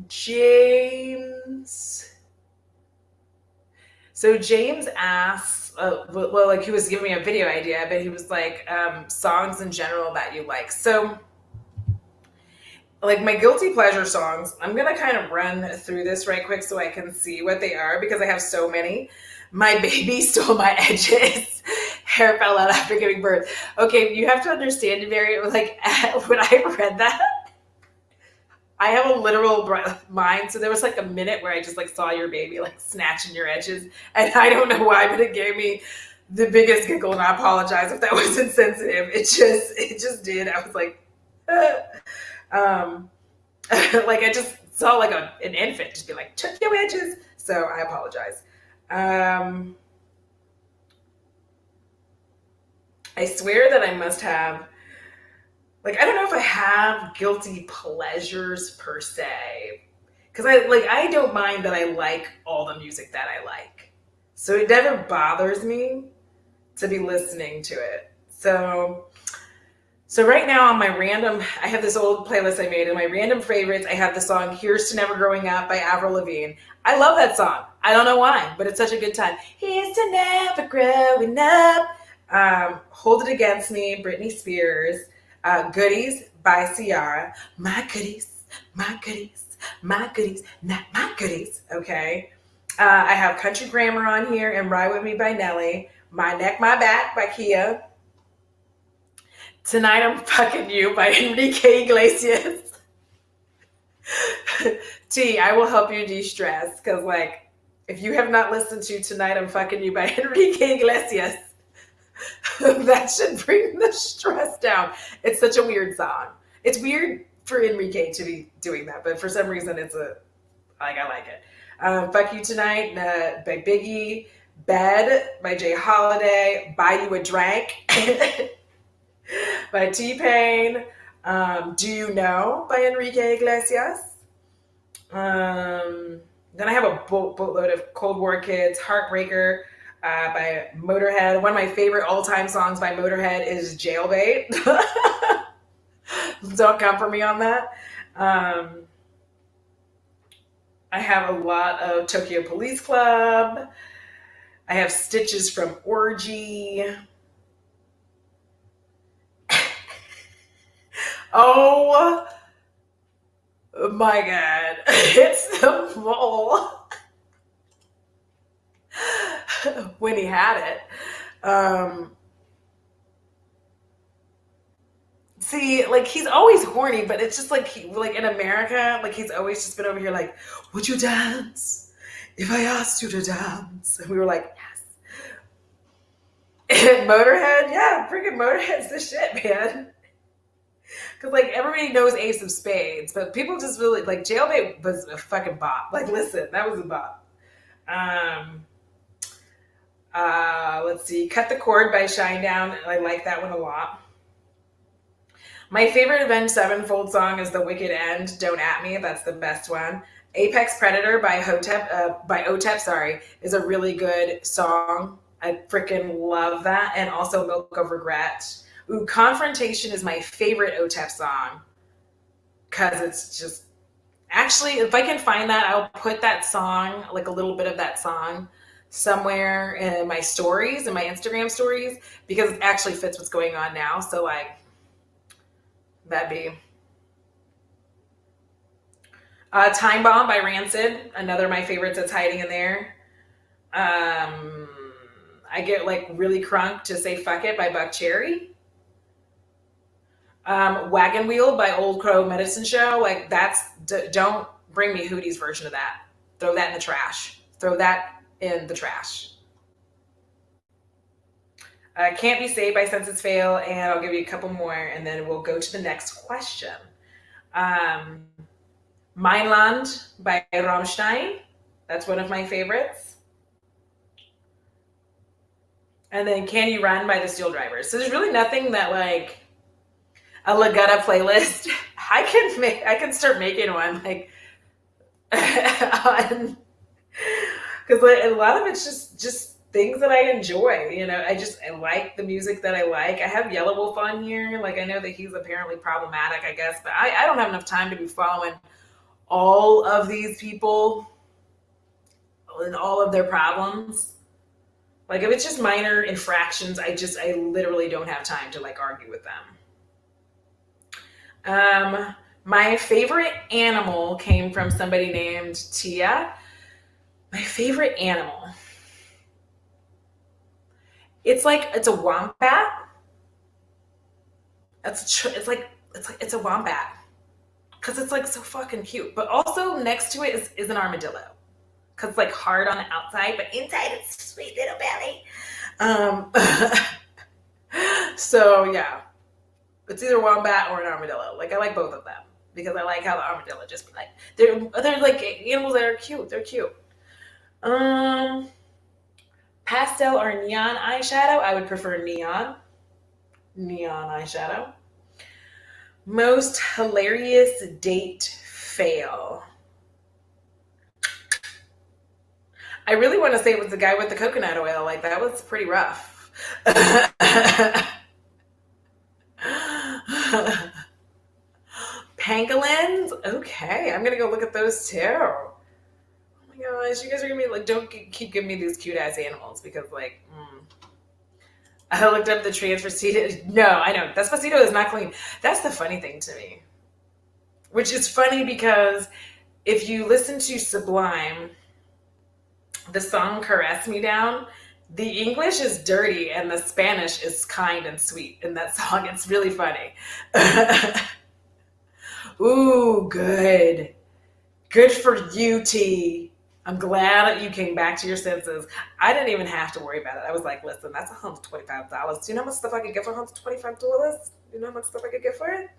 James. So James asks, well, like he was giving me a video idea, but he was like, songs in general that you like. So, like my guilty pleasure songs, I'm gonna kind of run through this right quick so I can see what they are because I have so many. My baby stole my edges. Hair fell out after giving birth. Okay, you have to understand, Mary. Like when I read that, I have a literal mind. So there was like a minute where I just like saw your baby like snatching your edges, and I don't know why, but it gave me the biggest giggle, and I apologize if that was insensitive. It just did. I was like, um, like I just saw like an infant just be like, took your edges. So I apologize. Um, I swear that I must have, like, I don't know if I have guilty pleasures per se, because I don't mind that I like all the music that I like, so it never bothers me to be listening to it. So right now on my random, I have this old playlist I made. In my random favorites, I have the song "Here's to Never Growing Up" by Avril Lavigne. I love that song. I don't know why, but it's such a good time. Here's to never growing up. Hold It Against Me, Britney Spears. Goodies by Ciara. My goodies, my goodies, my goodies, not my goodies. Okay. I have Country Grammar on here and Ride With Me by Nelly. My Neck, My Back by Kia. Tonight I'm Fucking You by Enrique Iglesias. T, I will help you de-stress, because like, if you have not listened to Tonight I'm Fucking You by Enrique Iglesias, that should bring the stress down. It's such a weird song. It's weird for Enrique to be doing that, but for some reason I like it. Fuck You Tonight by Biggie. Bed by Jay Holiday. Buy You a Drink by T-Pain. Do You Know by Enrique Iglesias. Then I have a boatload of Cold War Kids. Heartbreaker by Motorhead. One of my favorite all-time songs by Motorhead is Jailbait. Don't come for me on that. I have a lot of Tokyo Police Club. I have Stitches from Orgy. Oh my god. It's the mole. When he had it. See, like he's always horny, but it's just like like in America, like he's always just been over here like, would you dance if I asked you to dance? And we were like, yes. Motorhead, yeah, freaking Motorhead's the shit, man. Because like everybody knows Ace of Spades, but people just really like Jailbait was a fucking bop. Like, listen, that was a bop. Let's see, Cut the Cord by Shinedown. I like that one a lot. My favorite Avenged Sevenfold song is The Wicked End, Don't At Me. That's the best one. Apex Predator by OTEP, sorry, is a really good song. I freaking love that. And also Milk of Regret. Ooh, Confrontation is my favorite OTEP song. Because it's just... Actually, if I can find that, I'll put that song, like a little bit of that song, somewhere in my stories, in my Instagram stories, because it actually fits what's going on now. So, like, that'd be Time Bomb by Rancid, another of my favorites that's hiding in there. I get like really crunk to say Fuck It by Buck Cherry. Wagon Wheel by Old Crow Medicine Show. Like don't bring me Hootie's version of that. Throw that in the trash. Throw that in the trash. Can't Be Saved by Senses Fail, and I'll give you a couple more, and then we'll go to the next question. Mainland by Rammstein. That's one of my favorites. And then Can You Run by the Steel Drivers. So there's really nothing that like a Lagutta playlist. I can start making one like because like, a lot of it's just things that I enjoy. You know, I like the music that I like. I have Yellow Wolf on here. Like I know that he's apparently problematic, I guess, but I don't have enough time to be following all of these people and all of their problems. Like if it's just minor infractions, I literally don't have time to like argue with them. My favorite animal came from somebody named Tia. My favorite animal. It's a wombat. It's a wombat because it's like so fucking cute. But also next to it is an armadillo because it's like hard on the outside, but inside it's sweet little belly. So yeah, it's either a wombat or an armadillo. Like I like both of them because I like how the armadillo just be like they're like animals that are cute. They're cute. Pastel or neon eyeshadow. I would prefer neon. Neon eyeshadow. Most hilarious date fail. I really want to say it was the guy with the coconut oil. Like that was pretty rough. Pangolins? Okay, I'm gonna go look at those too. Oh my gosh, you guys are gonna be like, don't keep giving me these cute ass animals because like, I looked up the Transvestito. No, I know Despacito is not clean. That's the funny thing to me, which is funny because if you listen to Sublime, the song "Caress Me Down," the English is dirty and the Spanish is kind and sweet in that song. It's really funny. Ooh, good. Good for you, T. I'm glad that you came back to your senses. I didn't even have to worry about it. I was like, listen, that's $125. Do you know how much stuff I could get for $125? You know how much stuff I could get for it?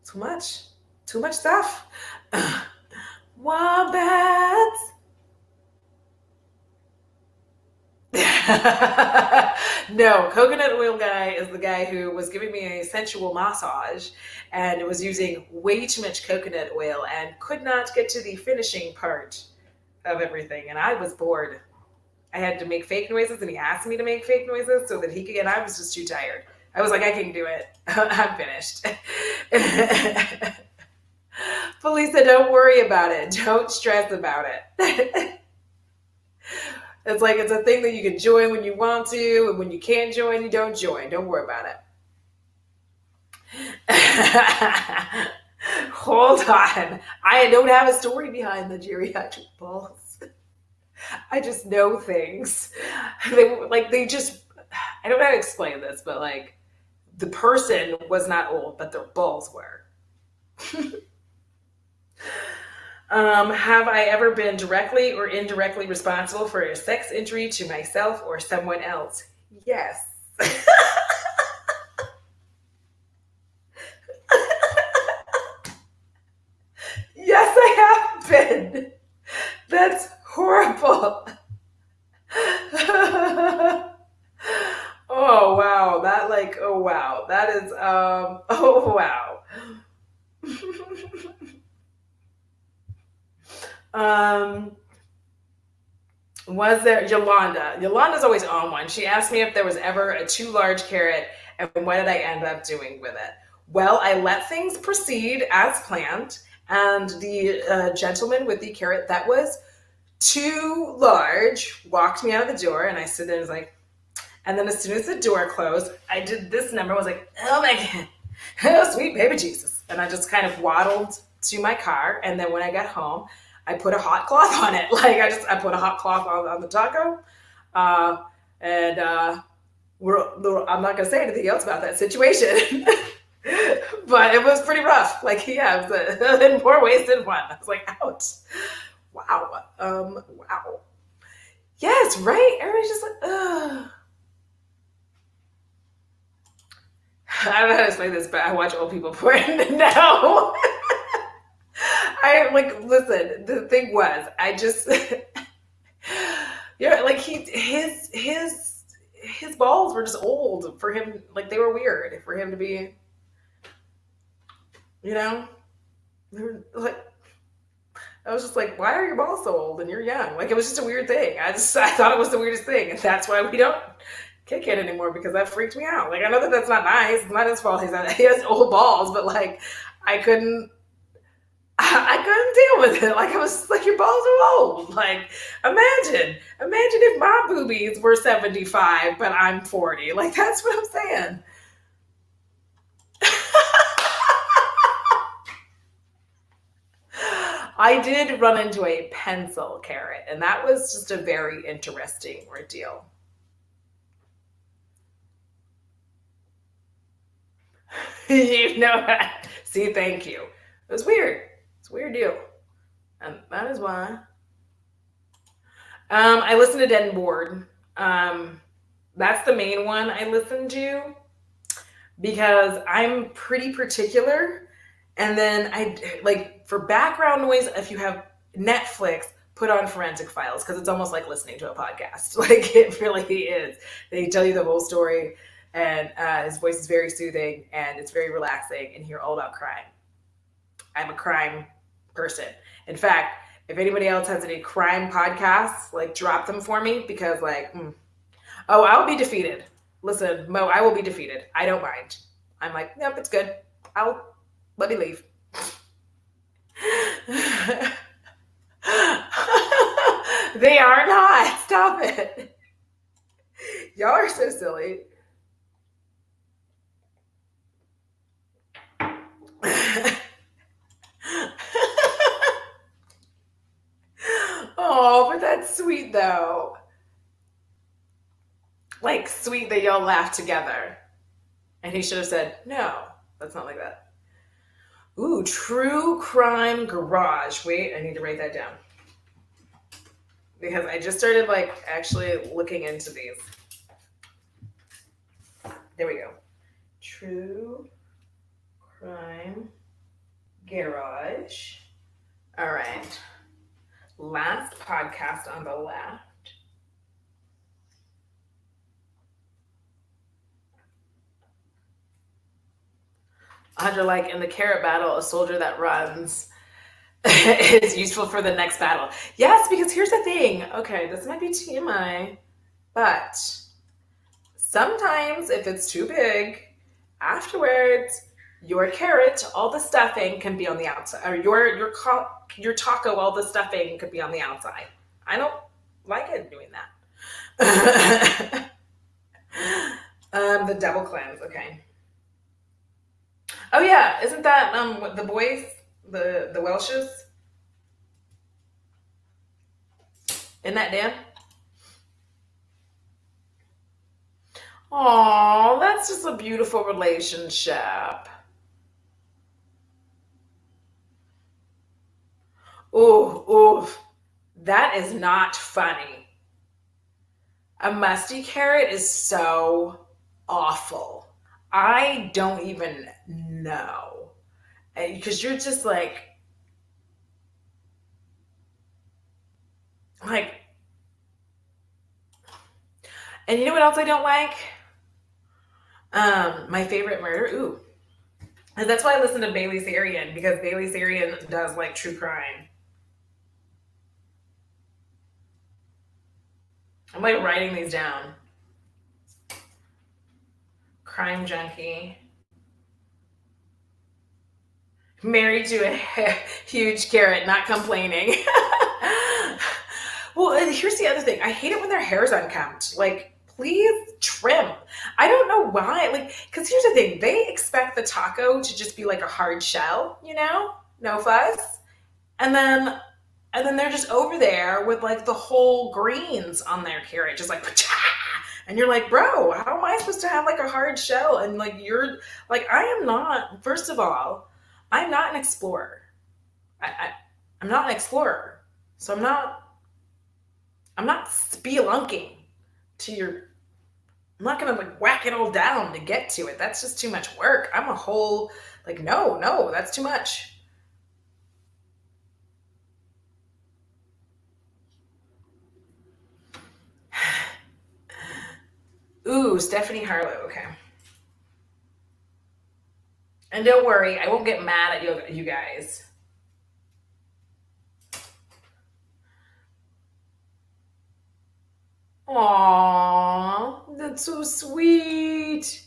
Too much. Too much stuff. Wombats. No, coconut oil guy is the guy who was giving me a sensual massage and was using way too much coconut oil and could not get to the finishing part of everything. And I was bored. I had to make fake noises, and he asked me to make fake noises so that he could. And I was just too tired. I was like, I can do it. I'm finished. Felisa, don't worry about it. Don't stress about it. It's like it's a thing that you can join when you want to, and when you can't join, you don't join. Don't worry about it. Hold on. I don't have a story behind the geriatric balls. I just know things. They just I don't know how to explain this, but like the person was not old, but their balls were. Have I ever been directly or indirectly responsible for a sex injury to myself or someone else? Yes. Yes, I have been. That's horrible. Oh wow, oh wow. That is oh wow. um Was there Yolanda? Yolanda's always on one. She asked me if there was ever a too large carrot and what did I end up doing with it? Well, I let things proceed as planned, and the gentleman with the carrot that was too large walked me out of the door, and I stood there and was like, and then as soon as the door closed, I did this number. I was like, oh my God, oh sweet baby Jesus. And I just kind of waddled to my car, and then when I got home, I put a hot cloth on it. I put a hot cloth on the taco. And I'm not going to say anything else about that situation. But it was pretty rough. Yeah, it was in more ways than one. I was like, ouch. Wow. Wow. Yes, right? Everybody's just like, ugh. I don't know how to explain this, but I watch old people porn now. Listen, the thing was, I just yeah, his balls were just old for him, they were weird for him to be, you know? They were like I was just like, why are your balls so old and you're young? It was just a weird thing. I thought it was the weirdest thing, and that's why we don't kick it anymore, because that freaked me out. I know that that's not nice. It's not his fault. He has old balls, but I couldn't I couldn't deal with it. I was like, your balls are old. Imagine if my boobies were 75, but I'm 40. That's what I'm saying. I did run into a pencil carrot, and that was just a very interesting ordeal. You know that. See, thank you. It was weird. It's a weird deal. And that is why. I listen to Dead and Bored. That's the main one I listen to because I'm pretty particular. And then for background noise, if you have Netflix, put on Forensic Files, because it's almost like listening to a podcast. It really is. They tell you the whole story, and his voice is very soothing, and it's very relaxing, and hear all about crime. I'm a crime person. In fact, if anybody else has any crime podcasts, drop them for me, because oh, I'll be defeated. Listen, Mo, I will be defeated. I don't mind. I'm like, nope, it's good. Let me leave. They are not. Stop it. Y'all are so silly. Oh, but that's sweet though. Sweet that y'all laugh together. And he should have said, no, that's not like that. Ooh, True Crime Garage. Wait, I need to write that down. Because I just started actually looking into these. There we go. True Crime Garage. All right. Last podcast on the left. Audra, like in the carrot battle, a soldier that runs is useful for the next battle. Yes, because here's the thing. Okay, this might be TMI, but sometimes if it's too big, afterwards, your carrot, all the stuffing can be on the outside, or your taco, all the stuffing could be on the outside. I don't like it doing that. The double cleanse. Okay. Oh yeah, isn't that what the boys, the Welshes? Isn't that Dan? Oh, that's just a beautiful relationship. Ooh, ooh, that is not funny. A musty carrot is so awful. I don't even know. Because you're just like, and you know what else I don't like? My favorite murder. Ooh, and that's why I listen to Bailey Sarian because Bailey Sarian does like true crime. I'm like writing these down. Crime junkie. Married to a huge carrot, not complaining. Well, and here's the other thing. I hate it when their hair's unkempt. Like, please trim. I don't know why. Like, because here's the thing. They expect the taco to just be like a hard shell, no fuss. And then they're just over there with like the whole greens on their carrot, just like and you're like, bro, how am I supposed to have like a hard shell? And like you're like, I am not. First of all, I'm not an explorer. I'm not an explorer, so I'm not spelunking to your. I'm not gonna like whack it all down to get to it. That's just too much work. I'm a whole like no, no, that's too much. Ooh, Stephanie Harlow. Okay. And don't worry, I won't get mad at you guys. Aww, that's so sweet.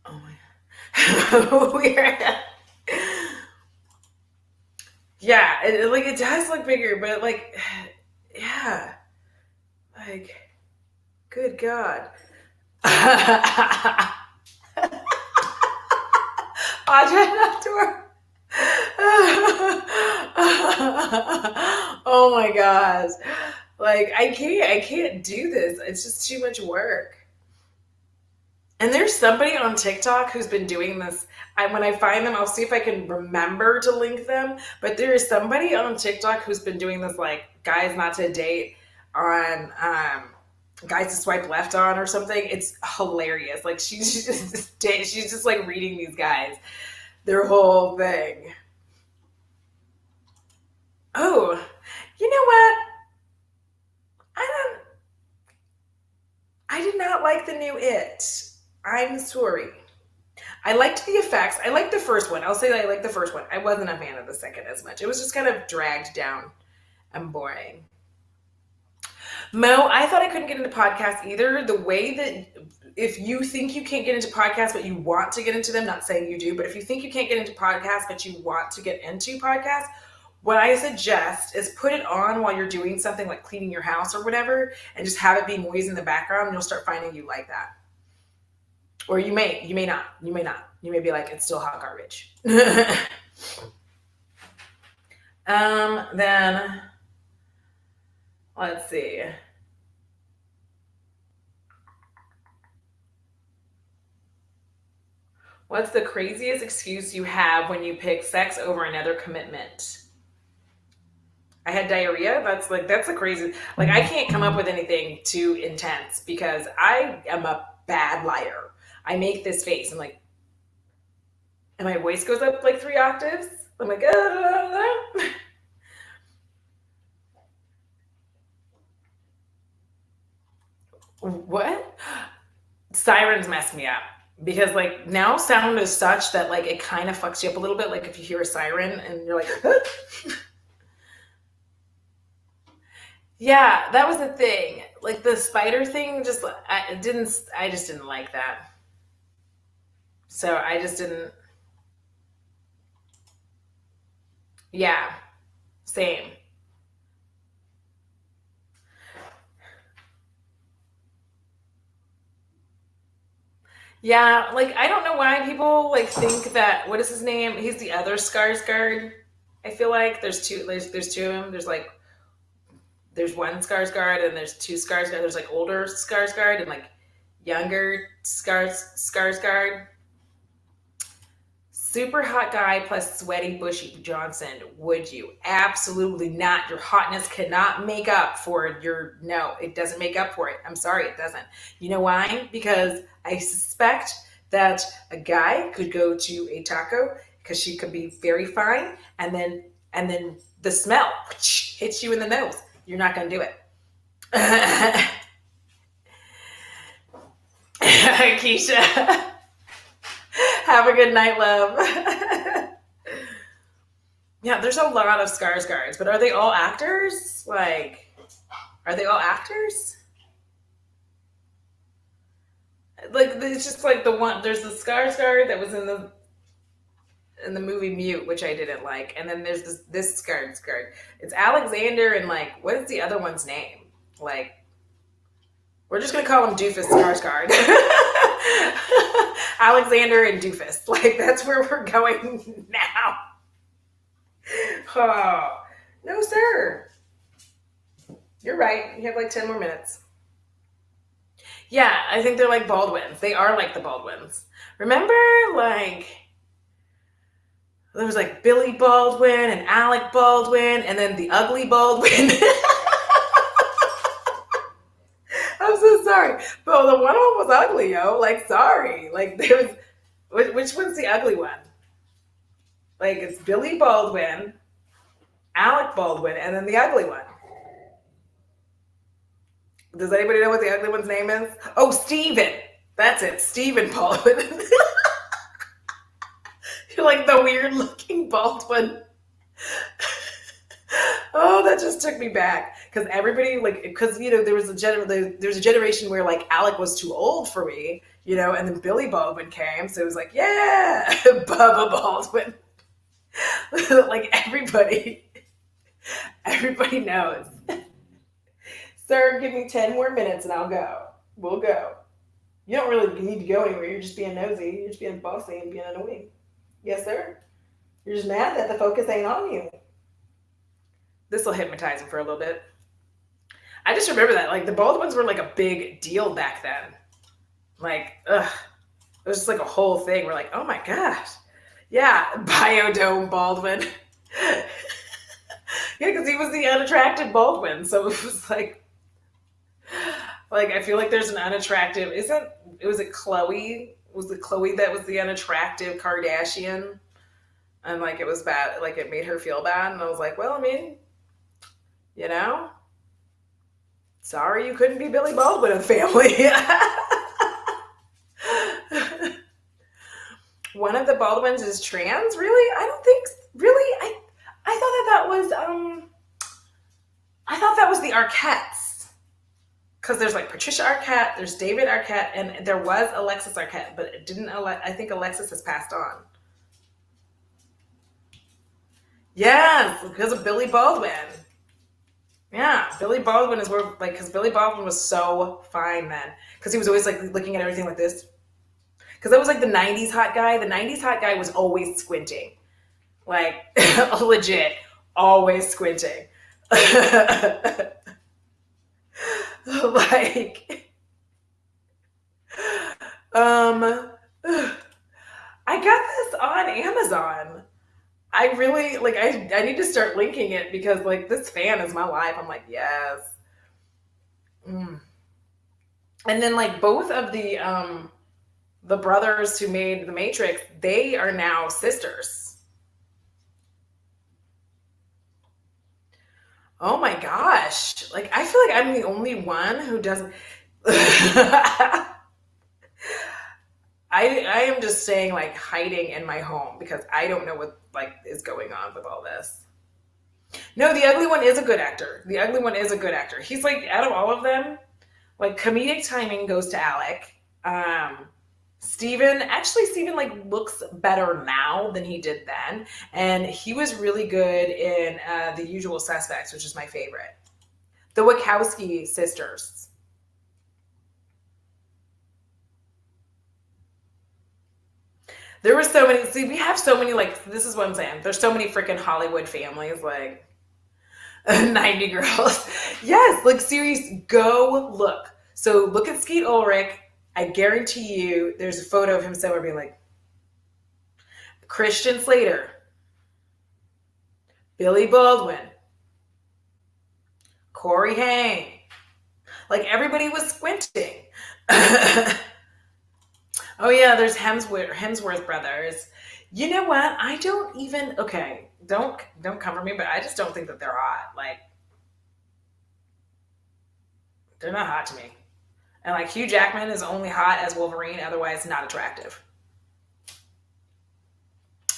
Oh my. Weird. Yeah, like it does look bigger, but like, yeah, like, good God. Audra outdoor. Oh my gosh. Like I can't do this. It's just too much work. And there's somebody on TikTok who's been doing this. When I find them, I'll see if I can remember to link them. But there is somebody on TikTok who's been doing this, like guys not to date on guys to swipe left on or something. It's hilarious. Like she's just like reading these guys their whole thing. Oh, you know what? I don't. I did not like the new It. I'm sorry. I liked the effects. I liked the first one. I'll say that I liked the first one. I wasn't a fan of the second as much. It was just kind of dragged down and boring. Mo, I thought I couldn't get into podcasts either. The way that if you think you can't get into podcasts but you want to get into them, not saying you do, but if you think you can't get into podcasts but you want to get into podcasts, what I suggest is put it on while you're doing something like cleaning your house or whatever, and just have it be noise in the background, and you'll start finding you like that. Or you may be like, it's still hot garbage. Then let's see. What's the craziest excuse you have when you pick sex over another commitment? I had diarrhea. That's the crazy. Like I can't come up with anything too intense because I am a bad liar. I make this face. I'm like, and my voice goes up like 3 octaves. I'm like, what? Sirens mess me up because like now sound is such that like it kind of fucks you up a little bit. Like if you hear a siren and you're like, yeah, that was the thing. Like the spider thing, just I just didn't like that. So I just didn't. Yeah, same. Yeah, like I don't know why people like think that what is his name? He's the other Skarsgård. I feel like there's two of them. There's one Skarsgård and there's two Skarsgård. There's like older Skarsgård and like younger Skarsgård. Super hot guy plus sweaty bushy Johnson. Would you? Absolutely not. Your hotness cannot make up for your no. It doesn't make up for it. I'm sorry, it doesn't. You know why? Because I suspect that a guy could go to a taco because she could be very fine, and then the smell hits you in the nose. You're not going to do it. Keisha, have a good night, love. Yeah, there's a lot of Skarsgårds, but are they all actors? Like, are they all actors? Like, it's just like the one. There's the Skarsgård that was in the movie Mute, which I didn't like, and then there's this Skarsgård. It's Alexander and like what is the other one's name? Like, we're just gonna call him Doofus Skarsgård. Alexander and Doofus. Like that's where we're going now. Oh no, sir. You're right. You have like 10 more minutes. Yeah, I think they're like Baldwins. They are like the Baldwins. Remember, like there was like Billy Baldwin and Alec Baldwin, and then the ugly Baldwin. I'm so sorry, but the one of them was ugly, yo. Like, sorry. Like, there was which one's the ugly one? Like, it's Billy Baldwin, Alec Baldwin, and then the ugly one. Does anybody know what the ugly one's name is? Oh, Steven. That's it, Steven Baldwin. You're like the weird looking Baldwin. Oh, that just took me back because everybody like because there was a generation where like Alec was too old for me, and then Billy Baldwin came, so it was like yeah, Bubba Baldwin. Like everybody knows. Sir, give me 10 more minutes and I'll go. We'll go. You don't really need to go anywhere. You're just being nosy. You're just being bossy and being annoying. Yes, sir. You're just mad that the focus ain't on you. This will hypnotize him for a little bit. I just remember that. Like, the Baldwins were like a big deal back then. Like, ugh. It was just like a whole thing. We're like, oh my gosh. Yeah, Biodome Baldwin. Yeah, because he was the unattractive Baldwin. So it was like I feel like there's an unattractive. Was it Chloe? Was it Chloe that was the unattractive Kardashian? And like it was bad. Like it made her feel bad. And I was like, well, I mean, you know, sorry you couldn't be Billy Baldwin of the family. One of the Baldwins is trans? Really? I don't think really. I thought that was the Arquettes. Because there's like Patricia Arquette, there's David Arquette, and there was Alexis Arquette, but it didn't. I think Alexis has passed on. Yes, because of Billy Baldwin. Yeah, Billy Baldwin is where like because Billy Baldwin was so fine then because he was always like looking at everything like this. Because that was like the '90s hot guy. The '90s hot guy was always squinting, like legit, always squinting. Like, I got this on Amazon. I really like. I need to start linking it because like this fan is my life. I'm like yes. Mm. And then like both of the brothers who made the Matrix, they are now sisters. Oh my gosh. Like I feel like I'm the only one who doesn't I am just staying like hiding in my home because I don't know what like is going on with all this. No, the ugly one is a good actor. The ugly one is a good actor. He's like out of all of them, like comedic timing goes to Alec. Um, Steven like looks better now than he did then, and he was really good in The Usual Suspects, which is my favorite. The Wachowski sisters. There were so many. See, we have so many. Like, this is what I'm saying. There's so many freaking Hollywood families. Like, 90 girls. Yes, like serious. Go look. So look at Skeet Ulrich. I guarantee you, there's a photo of him somewhere being like Christian Slater, Billy Baldwin, Corey Haim. Like everybody was squinting. Oh yeah, there's Hemsworth brothers. You know what? I don't even okay. Don't come for me, but I just don't think that they're hot. Like they're not hot to me. And like Hugh Jackman is only hot as Wolverine, otherwise not attractive.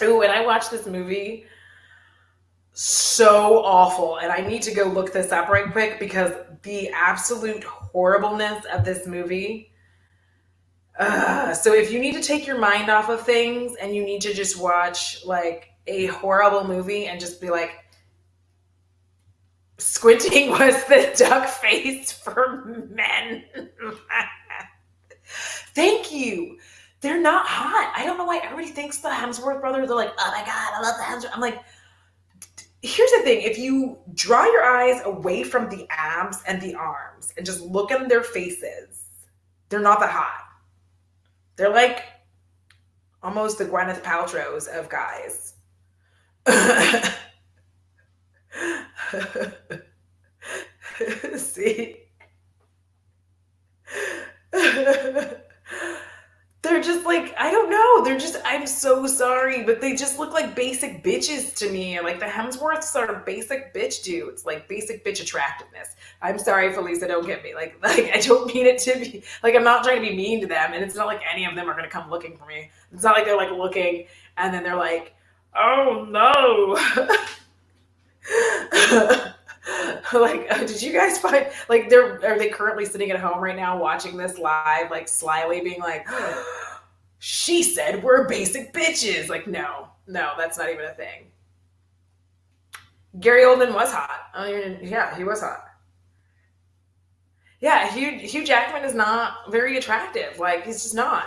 Ooh, and I watched this movie so awful, and I need to go look this up right quick because the absolute horribleness of this movie. So if you need to take your mind off of things and you need to just watch like a horrible movie and just be like, squinting was the duck face for men. Thank you. They're not hot. I don't know why everybody thinks the Hemsworth brothers. They're like, oh my god, I love the Hemsworth. I'm like, here's the thing: if you draw your eyes away from the abs and the arms and just look in their faces, they're not that hot. They're like almost the Gwyneth Paltrow's of guys. See? They're just like, I don't know. They're just, I'm so sorry, but they just look like basic bitches to me. Like the Hemsworths are basic bitch dudes, like basic bitch attractiveness. I'm sorry, Felisa, don't get me. Like I don't mean it to be, like, I'm not trying to be mean to them. And it's not like any of them are going to come looking for me. It's not like they're like looking and then they're like, oh no. Like, did you guys find like are they currently sitting at home right now watching this live, like slyly being like, she said we're basic bitches? Like, no, that's not even a thing. Gary Oldman was hot. I mean, yeah, he was hot. Yeah, Hugh Jackman is not very attractive. Like, he's just not.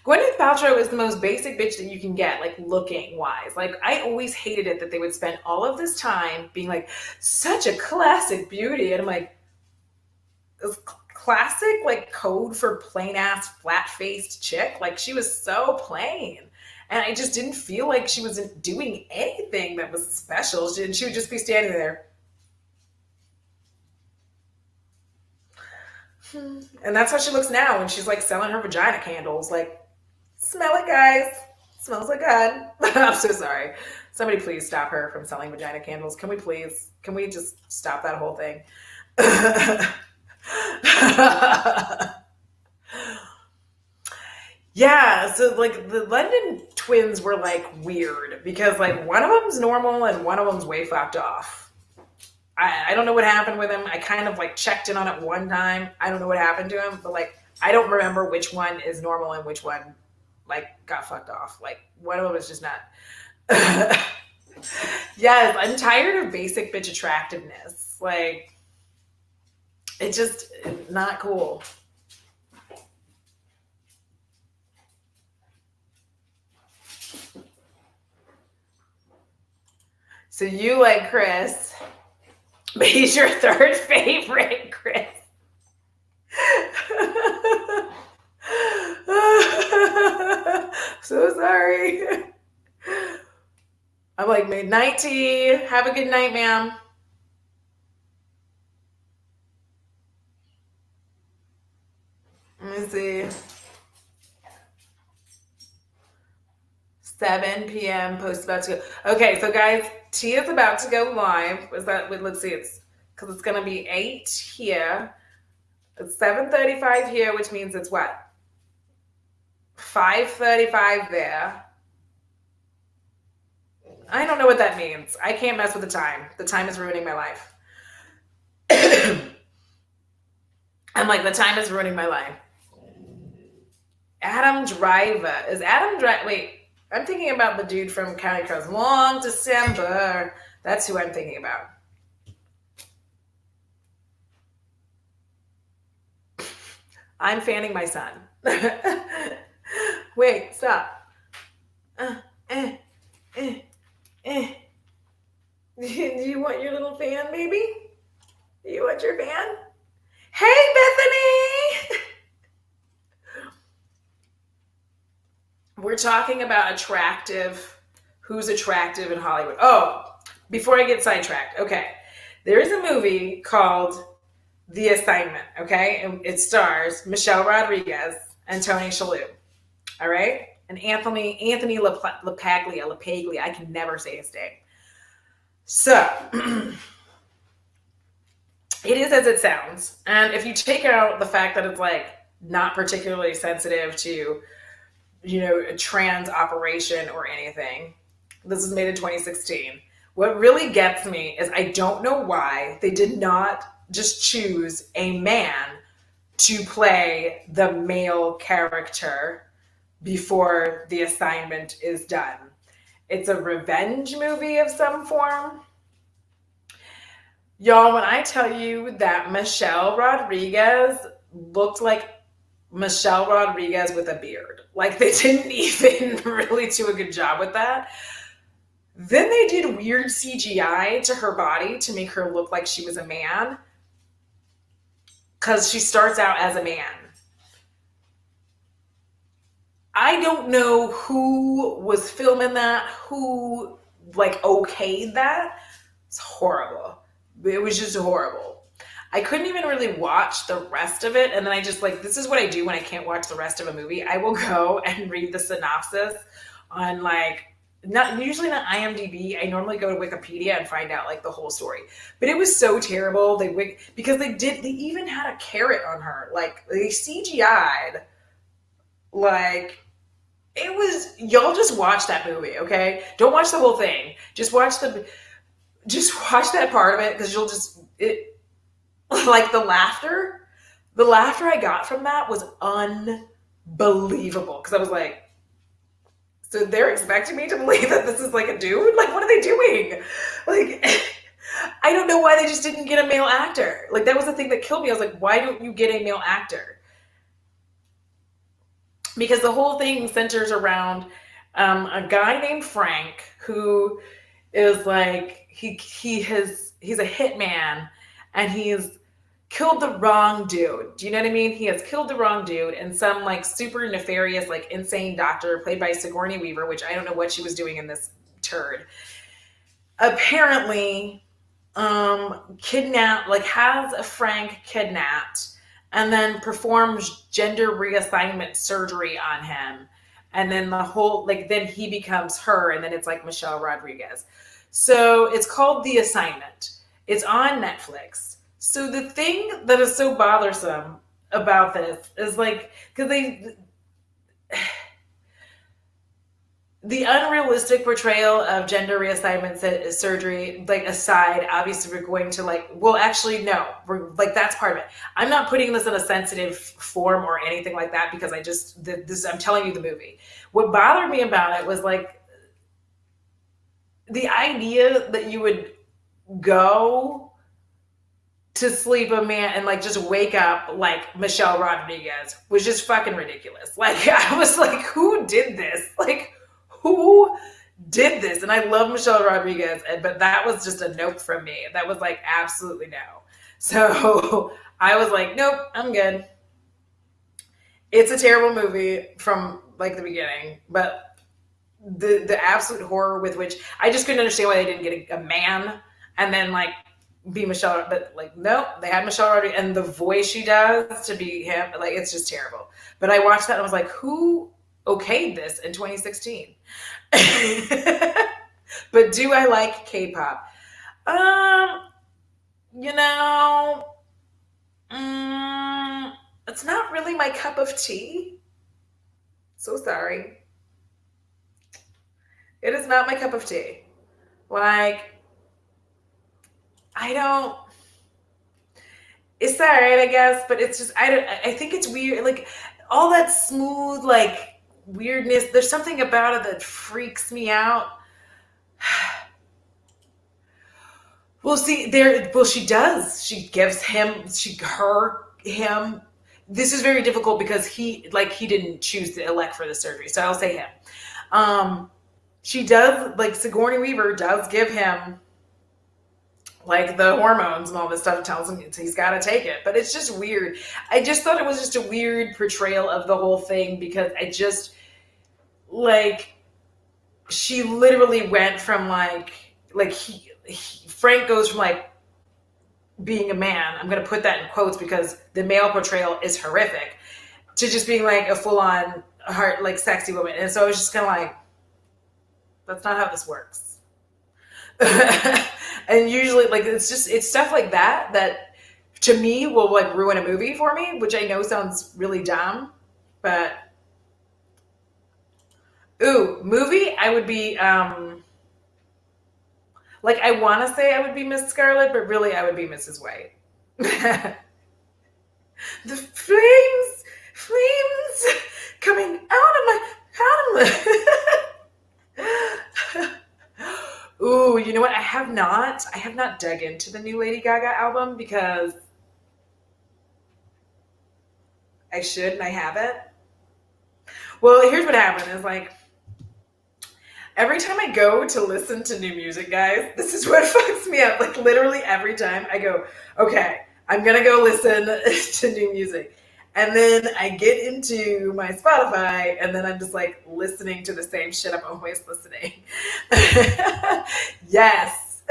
Gwyneth Paltrow is the most basic bitch that you can get, like looking wise. Like, I always hated it that they would spend all of this time being like, such a classic beauty. And I'm like, is classic like code for plain ass, flat faced chick? Like, she was so plain. And I just didn't feel like she wasn't doing anything that was special. She would just be standing there. And that's how she looks now when she's like selling her vagina candles. Like, smell it, guys. Smells like God. I'm so sorry. Somebody please stop her from selling vagina candles. Can we please? Can we just stop that whole thing? Yeah, so like the London twins were like weird because like one of them's normal and one of them's way fucked off. I don't know what happened with him. I kind of like checked in on it one time. I don't know what happened to him, but like I don't remember which one is normal and which one like got fucked off. Like one of them is just not. Yes, I'm tired of basic bitch attractiveness. Like it just not cool. So you like Chris, but he's your third favorite, Chris. So sorry. I'm like, night tea. Have a good night, ma'am. Let me see. 7 p.m. post about to go. Okay, so guys, tea is about to go live. Is that? Let's see. It's because it's gonna be 8 here. It's 7:35 here, which means it's what? 5:35 there. I don't know what that means. I can't mess with the time. The time is ruining my life. I'm like, the time is ruining my life. Adam Driver. Is Adam Driver? Wait, I'm thinking about the dude from County Crows. Long December. That's who I'm thinking about. I'm fanning my son. Wait, stop. Uh, eh, eh, eh. Do you want your little fan, baby? Do you want your fan? Hey, Bethany! We're talking about who's attractive in Hollywood. Oh, before I get sidetracked, okay. There is a movie called The Assignment, okay? And it stars Michelle Rodriguez and Tony Shalhoub, all right? And Anthony LaPaglia. I can never say his name. So, it is as it sounds. And if you take out the fact that it's like not particularly sensitive to, a trans operation or anything, this was made in 2016. What really gets me is I don't know why they did not just choose a man to play the male character before The Assignment is done. It's a revenge movie of some form. Y'all, when I tell you that Michelle Rodriguez looked like Michelle Rodriguez with a beard, like they didn't even really do a good job with that. Then they did weird CGI to her body to make her look like she was a man, because she starts out as a man. I don't know who was filming that, who like okayed that. It's horrible. It was just horrible. I couldn't even really watch the rest of it. And then I just like, this is what I do when I can't watch the rest of a movie. I will go and read the synopsis on like, not usually not IMDb. I normally go to Wikipedia and find out like the whole story. But it was so terrible. Because they even had a carrot on her. Like they CGI'd, like it was, y'all just watch that movie, okay? Don't watch the whole thing. Just watch that part of it, because you'll just like the laughter I got from that was unbelievable, because I was like, so they're expecting me to believe that this is like a dude? Like, what are they doing? Like, I don't know why they just didn't get a male actor. Like, that was the thing that killed me. I was like, why don't you get a male actor? Because the whole thing centers around a guy named Frank, who is like, he's a hitman, and he's killed the wrong dude. Do you know what I mean? He has killed the wrong dude, and some like super nefarious, like insane doctor played by Sigourney Weaver, which I don't know what she was doing in this turd, apparently has a Frank kidnapped, and then performs gender reassignment surgery on him. And then then he becomes her, and then it's like Michelle Rodriguez. So it's called The Assignment. It's on Netflix. So the thing that is so bothersome about this is like, because the unrealistic portrayal of gender reassignment surgery, like aside, obviously we're going to like, well, actually, no, we're like, that's part of it. I'm not putting this in a sensitive form or anything like that, because I'm telling you the movie. What bothered me about it was like the idea that you would go to sleep a man and like just wake up like Michelle Rodriguez was just fucking ridiculous. Like, I was like, who did this? Like, who did this? And I love Michelle Rodriguez, but that was just a nope from me. That was like, absolutely no. So I was like, nope, I'm good. It's a terrible movie from like the beginning, but the absolute horror with which I just couldn't understand why they didn't get a man and then like be Michelle, but like, nope, they had Michelle Rodriguez, and the voice she does to be him, like, it's just terrible. But I watched that and I was like, who okayed this in 2016? But do I like K-pop? You know, it's not really my cup of tea. So sorry. It is not my cup of tea. Like, I don't. It's all right, I guess, but it's just I don't. I think it's weird. Like all that smooth, like weirdness. There's something about it that freaks me out. Well, see, there. Well, she does. She gives him. Him. This is very difficult because he didn't choose to elect for the surgery. So I'll say him. Um, she does like Sigourney Weaver does give him like the hormones and all this stuff, tells him he's got to take it. But it's just weird. I just thought it was just a weird portrayal of the whole thing because I just like she literally went from Frank goes from like being a man. I'm going to put that in quotes because the male portrayal is horrific to just being like a full on heart like sexy woman. And so I was just kind of like, that's not how this works. And usually like it's stuff like that to me will like ruin a movie for me, which I know sounds really dumb, but movie I would be like I want to say I would be Miss Scarlet, but really I would be Mrs. White. The flames coming out of my. Ooh, you know what? I have not dug into the new Lady Gaga album because I should and I haven't. Well, here's what happened is like every time I go to listen to new music, guys, this is what fucks me up. Like literally every time I go, okay, I'm gonna go listen to new music. And then I get into my Spotify and then I'm just like listening to the same shit I'm always listening. Yes.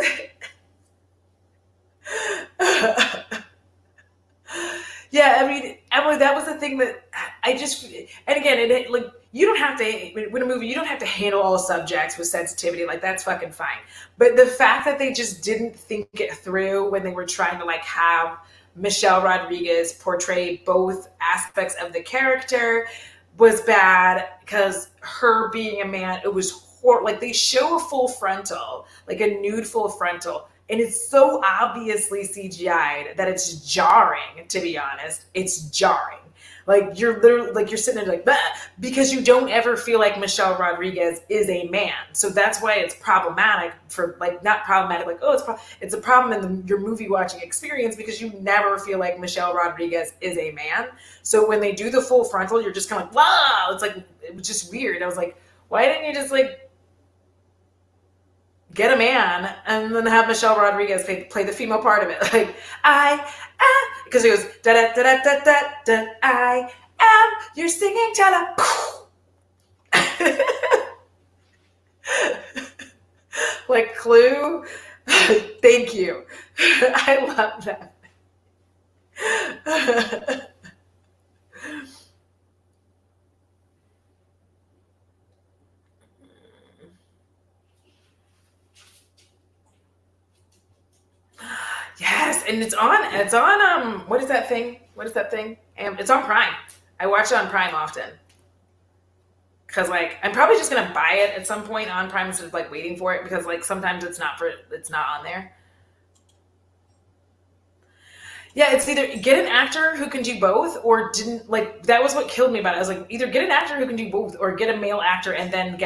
Yeah, I mean, Emily, that was the thing that I just, and again, like, you don't have to, with a movie, you don't have to handle all subjects with sensitivity. Like, that's fucking fine. But the fact that they just didn't think it through when they were trying to, like, have Michelle Rodriguez portray both aspects of the character was bad because her being a man, it was like, they show a full frontal, like a nude full frontal, and it's so obviously CGI'd that it's jarring. To be honest, it's jarring. Like you're literally like you're sitting there like that because you don't ever feel like Michelle Rodriguez is a man. So that's why it's problematic for like not problematic like oh it's a problem in your movie watching experience because you never feel like Michelle Rodriguez is a man. So when they do the full frontal, you're just kind of like wow. It's like it was just weird. I was like, why didn't you just like get a man and then have Michelle Rodriguez play the female part of it. Like, because it goes, da da da da da da, I am your singing tenor. Like Clue. Thank you. I love that. Yes, and it's on what is that thing? What is that thing? It's on Prime. I watch it on Prime often. Cause like I'm probably just gonna buy it at some point on Prime instead of like waiting for it because like sometimes it's not on there. Yeah, it's either get an actor who can do both or didn't like that was what killed me about it. I was like either get an actor who can do both or get a male actor and then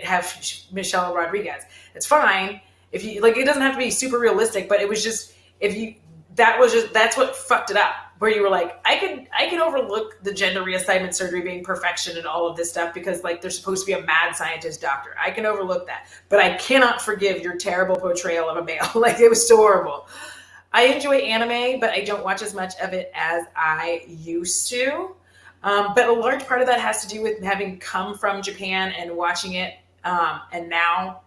have Michelle Rodriguez. It's fine if you like it doesn't have to be super realistic, but it was just if you that's what fucked it up where you were like I can overlook the gender reassignment surgery being perfection and all of this stuff because like they're supposed to be a mad scientist doctor. I can overlook that, but I cannot forgive your terrible portrayal of a male. Like it was so horrible. I enjoy anime, but I don't watch as much of it as I used to. But a large part of that has to do with having come from Japan and watching it. And now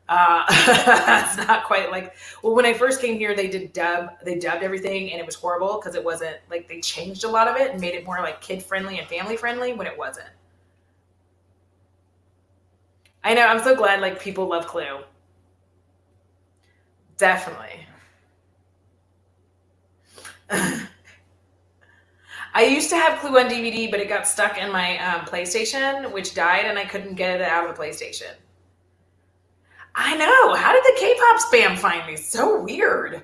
it's not quite like, well, when I first came here, they dubbed everything and it was horrible because it wasn't like they changed a lot of it and made it more like kid friendly and family friendly when it wasn't. I know. I'm so glad like people love Clue. Definitely. I used to have Clue on DVD, but it got stuck in my PlayStation, which died, and I couldn't get it out of the PlayStation. I know. How did the K-pop spam find me? So weird.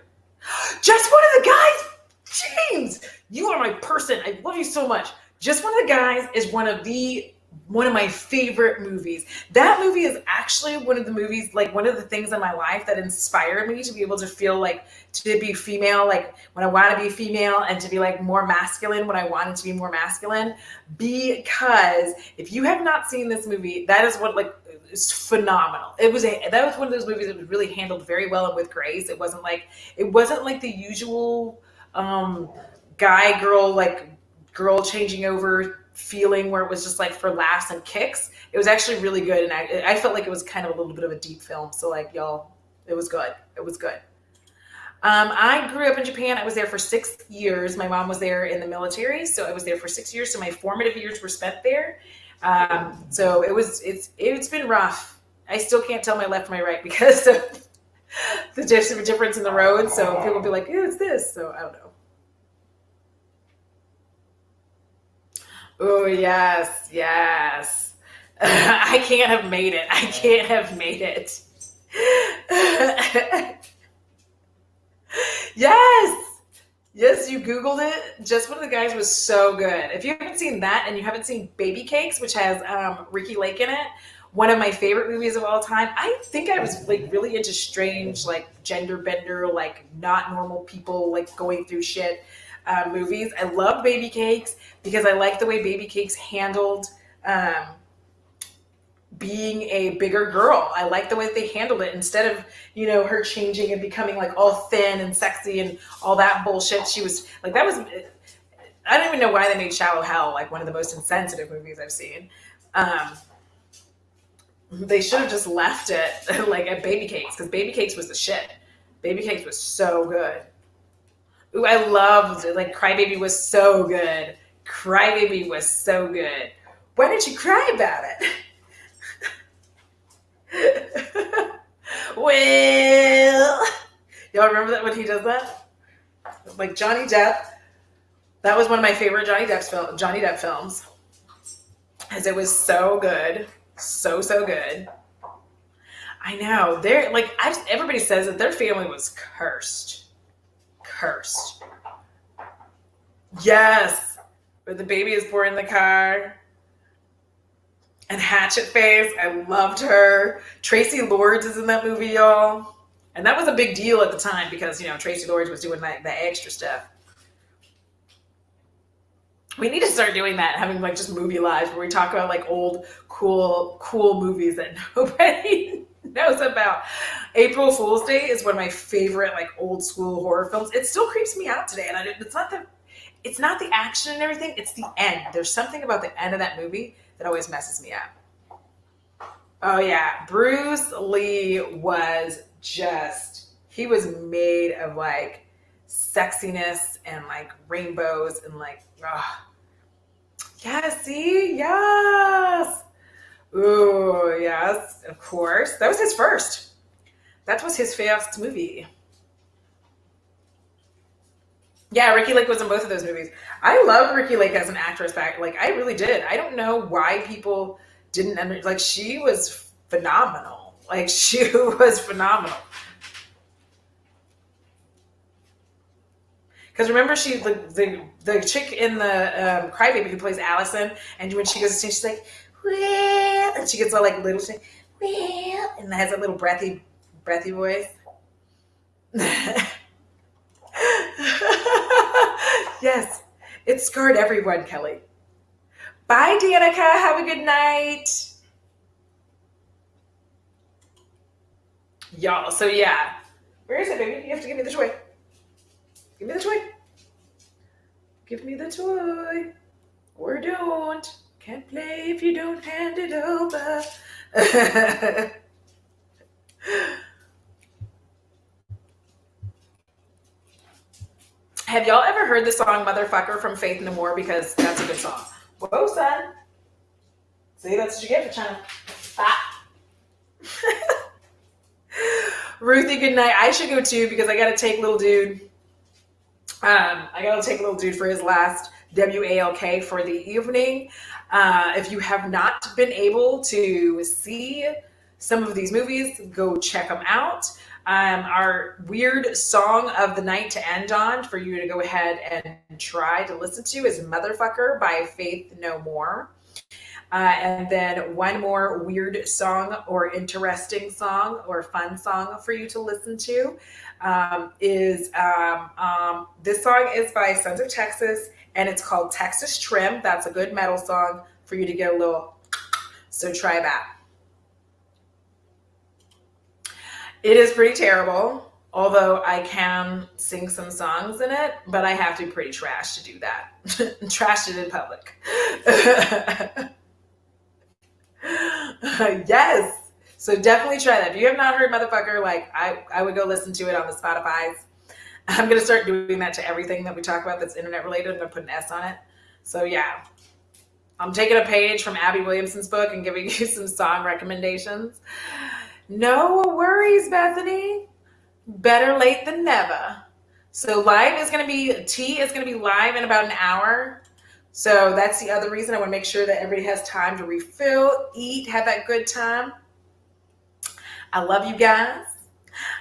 Just one of the guys, James. You are my person. I love you so much. Just One of the Guys is one of my favorite movies. That movie is actually one of the movies, like one of the things in my life that inspired me to be able to feel like to be female, like when I want to be female, and to be like more masculine when I wanted to be more masculine. Because if you have not seen this movie, that is what like is phenomenal. That was one of those movies that was really handled very well and with grace. It wasn't like the usual guy girl like girl changing over feeling where it was just like for laughs and kicks. It was actually really good, and I felt like it was kind of a little bit of a deep film. So like y'all, it was good. It was good. I grew up in Japan. I was there for 6 years. My mom was there in the military, so I was there for 6 years. So my formative years were spent there. So it's been rough. I still can't tell my left from my right because of the difference in the road. So people will be like, "Ew, it's this." So I don't know. Oh yes, yes. I can't have made it. I can't have made it. Yes. Yes, you Googled it. Just One of the Guys was so good. If you haven't seen that and you haven't seen Baby Cakes, which has Ricky Lake in it, one of my favorite movies of all time. I think I was like really into strange, like gender bender, like not normal people, like going through shit movies. I love Baby Cakes because I like the way Baby Cakes handled um, being a bigger girl. I like the way they handled it instead of, her changing and becoming like all thin and sexy and all that bullshit. She was like, I don't even know why they made Shallow Hell like one of the most insensitive movies I've seen. Um, they should have just left it like at Baby Cakes because Baby Cakes was the shit. Baby Cakes was so good. Ooh, I loved it. Like Crybaby was so good. Crybaby was so good. Why didn't you cry about it? Well, y'all remember that when he does that? Like Johnny Depp. That was one of my favorite Johnny Depp films, as it was so good, so good. I know they're like everybody says that their family was cursed. Yes, where the baby is born in the car. And Hatchet Face, I loved her. Tracy Lords is in that movie, y'all. And that was a big deal at the time because, Tracy Lords was doing the extra stuff. We need to start doing that, having like just movie lives where we talk about like old, cool movies that nobody knows about. April Fool's Day is one of my favorite like old school horror films. It still creeps me out today. And it's not the action and everything, it's the end. There's something about the end of that movie that always messes me up. Oh yeah, Bruce Lee he was made of like sexiness and like rainbows and like, yes, see, yes. Ooh, yes, of course. That was his first. That was his first movie. Yeah, Ricky Lake was in both of those movies. I loved Ricky Lake as an actress back. Like, I really did. I don't know why people didn't like. She was phenomenal. Like, she was phenomenal. Because remember, the chick in the Crybaby who plays Allison, and when she goes to sing, she's like, well, and she gets all like little, she's like, well, and has that little breathy voice. Yes, it scarred everyone, Kelly. Bye, Danica. Have a good night. Y'all, so yeah. Where is it, baby? You have to give me the toy. Give me the toy. Give me the toy. Or don't. Can't play if you don't hand it over. Have y'all ever heard the song Motherfucker from Faith No More? Because that's a good song. Whoa, son. See, that's what you get for trying to stop. Ruthie, good night. I should go too because I got to take little dude. I got to take little dude for his last WALK for the evening. If you have not been able to see some of these movies, go check them out. Our weird song of the night to end on for you to go ahead and try to listen to is Motherfucker by Faith No More. And then one more weird song or interesting song or fun song for you to listen to is this song is by Sons of Texas and it's called Texas Trim. That's a good metal song for you to get a little, so try that. It is pretty terrible, although I can sing some songs in it, but I have to be pretty trash to do that. Trashed it in public. Yes. So definitely try that. If you have not heard Motherfucker, like I would go listen to it on the Spotify's. I'm going to start doing that to everything that we talk about that's internet related. I'm going to put an S on it. So yeah, I'm taking a page from Abby Williamson's book and giving you some song recommendations. No worries, Bethany. Better late than never. So tea is going to be live in about an hour. So that's the other reason I want to make sure that everybody has time to refill, eat, have that good time. I love you guys.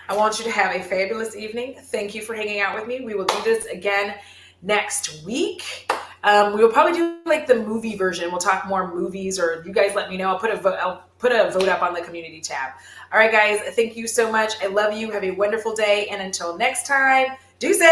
I want you to have a fabulous evening. Thank you for hanging out with me. We will do this again next week. We will probably do like the movie version. We'll talk more movies, or you guys let me know. I'll put a vote up on the community tab. All right, guys. Thank you so much. I love you. Have a wonderful day. And until next time, deuces.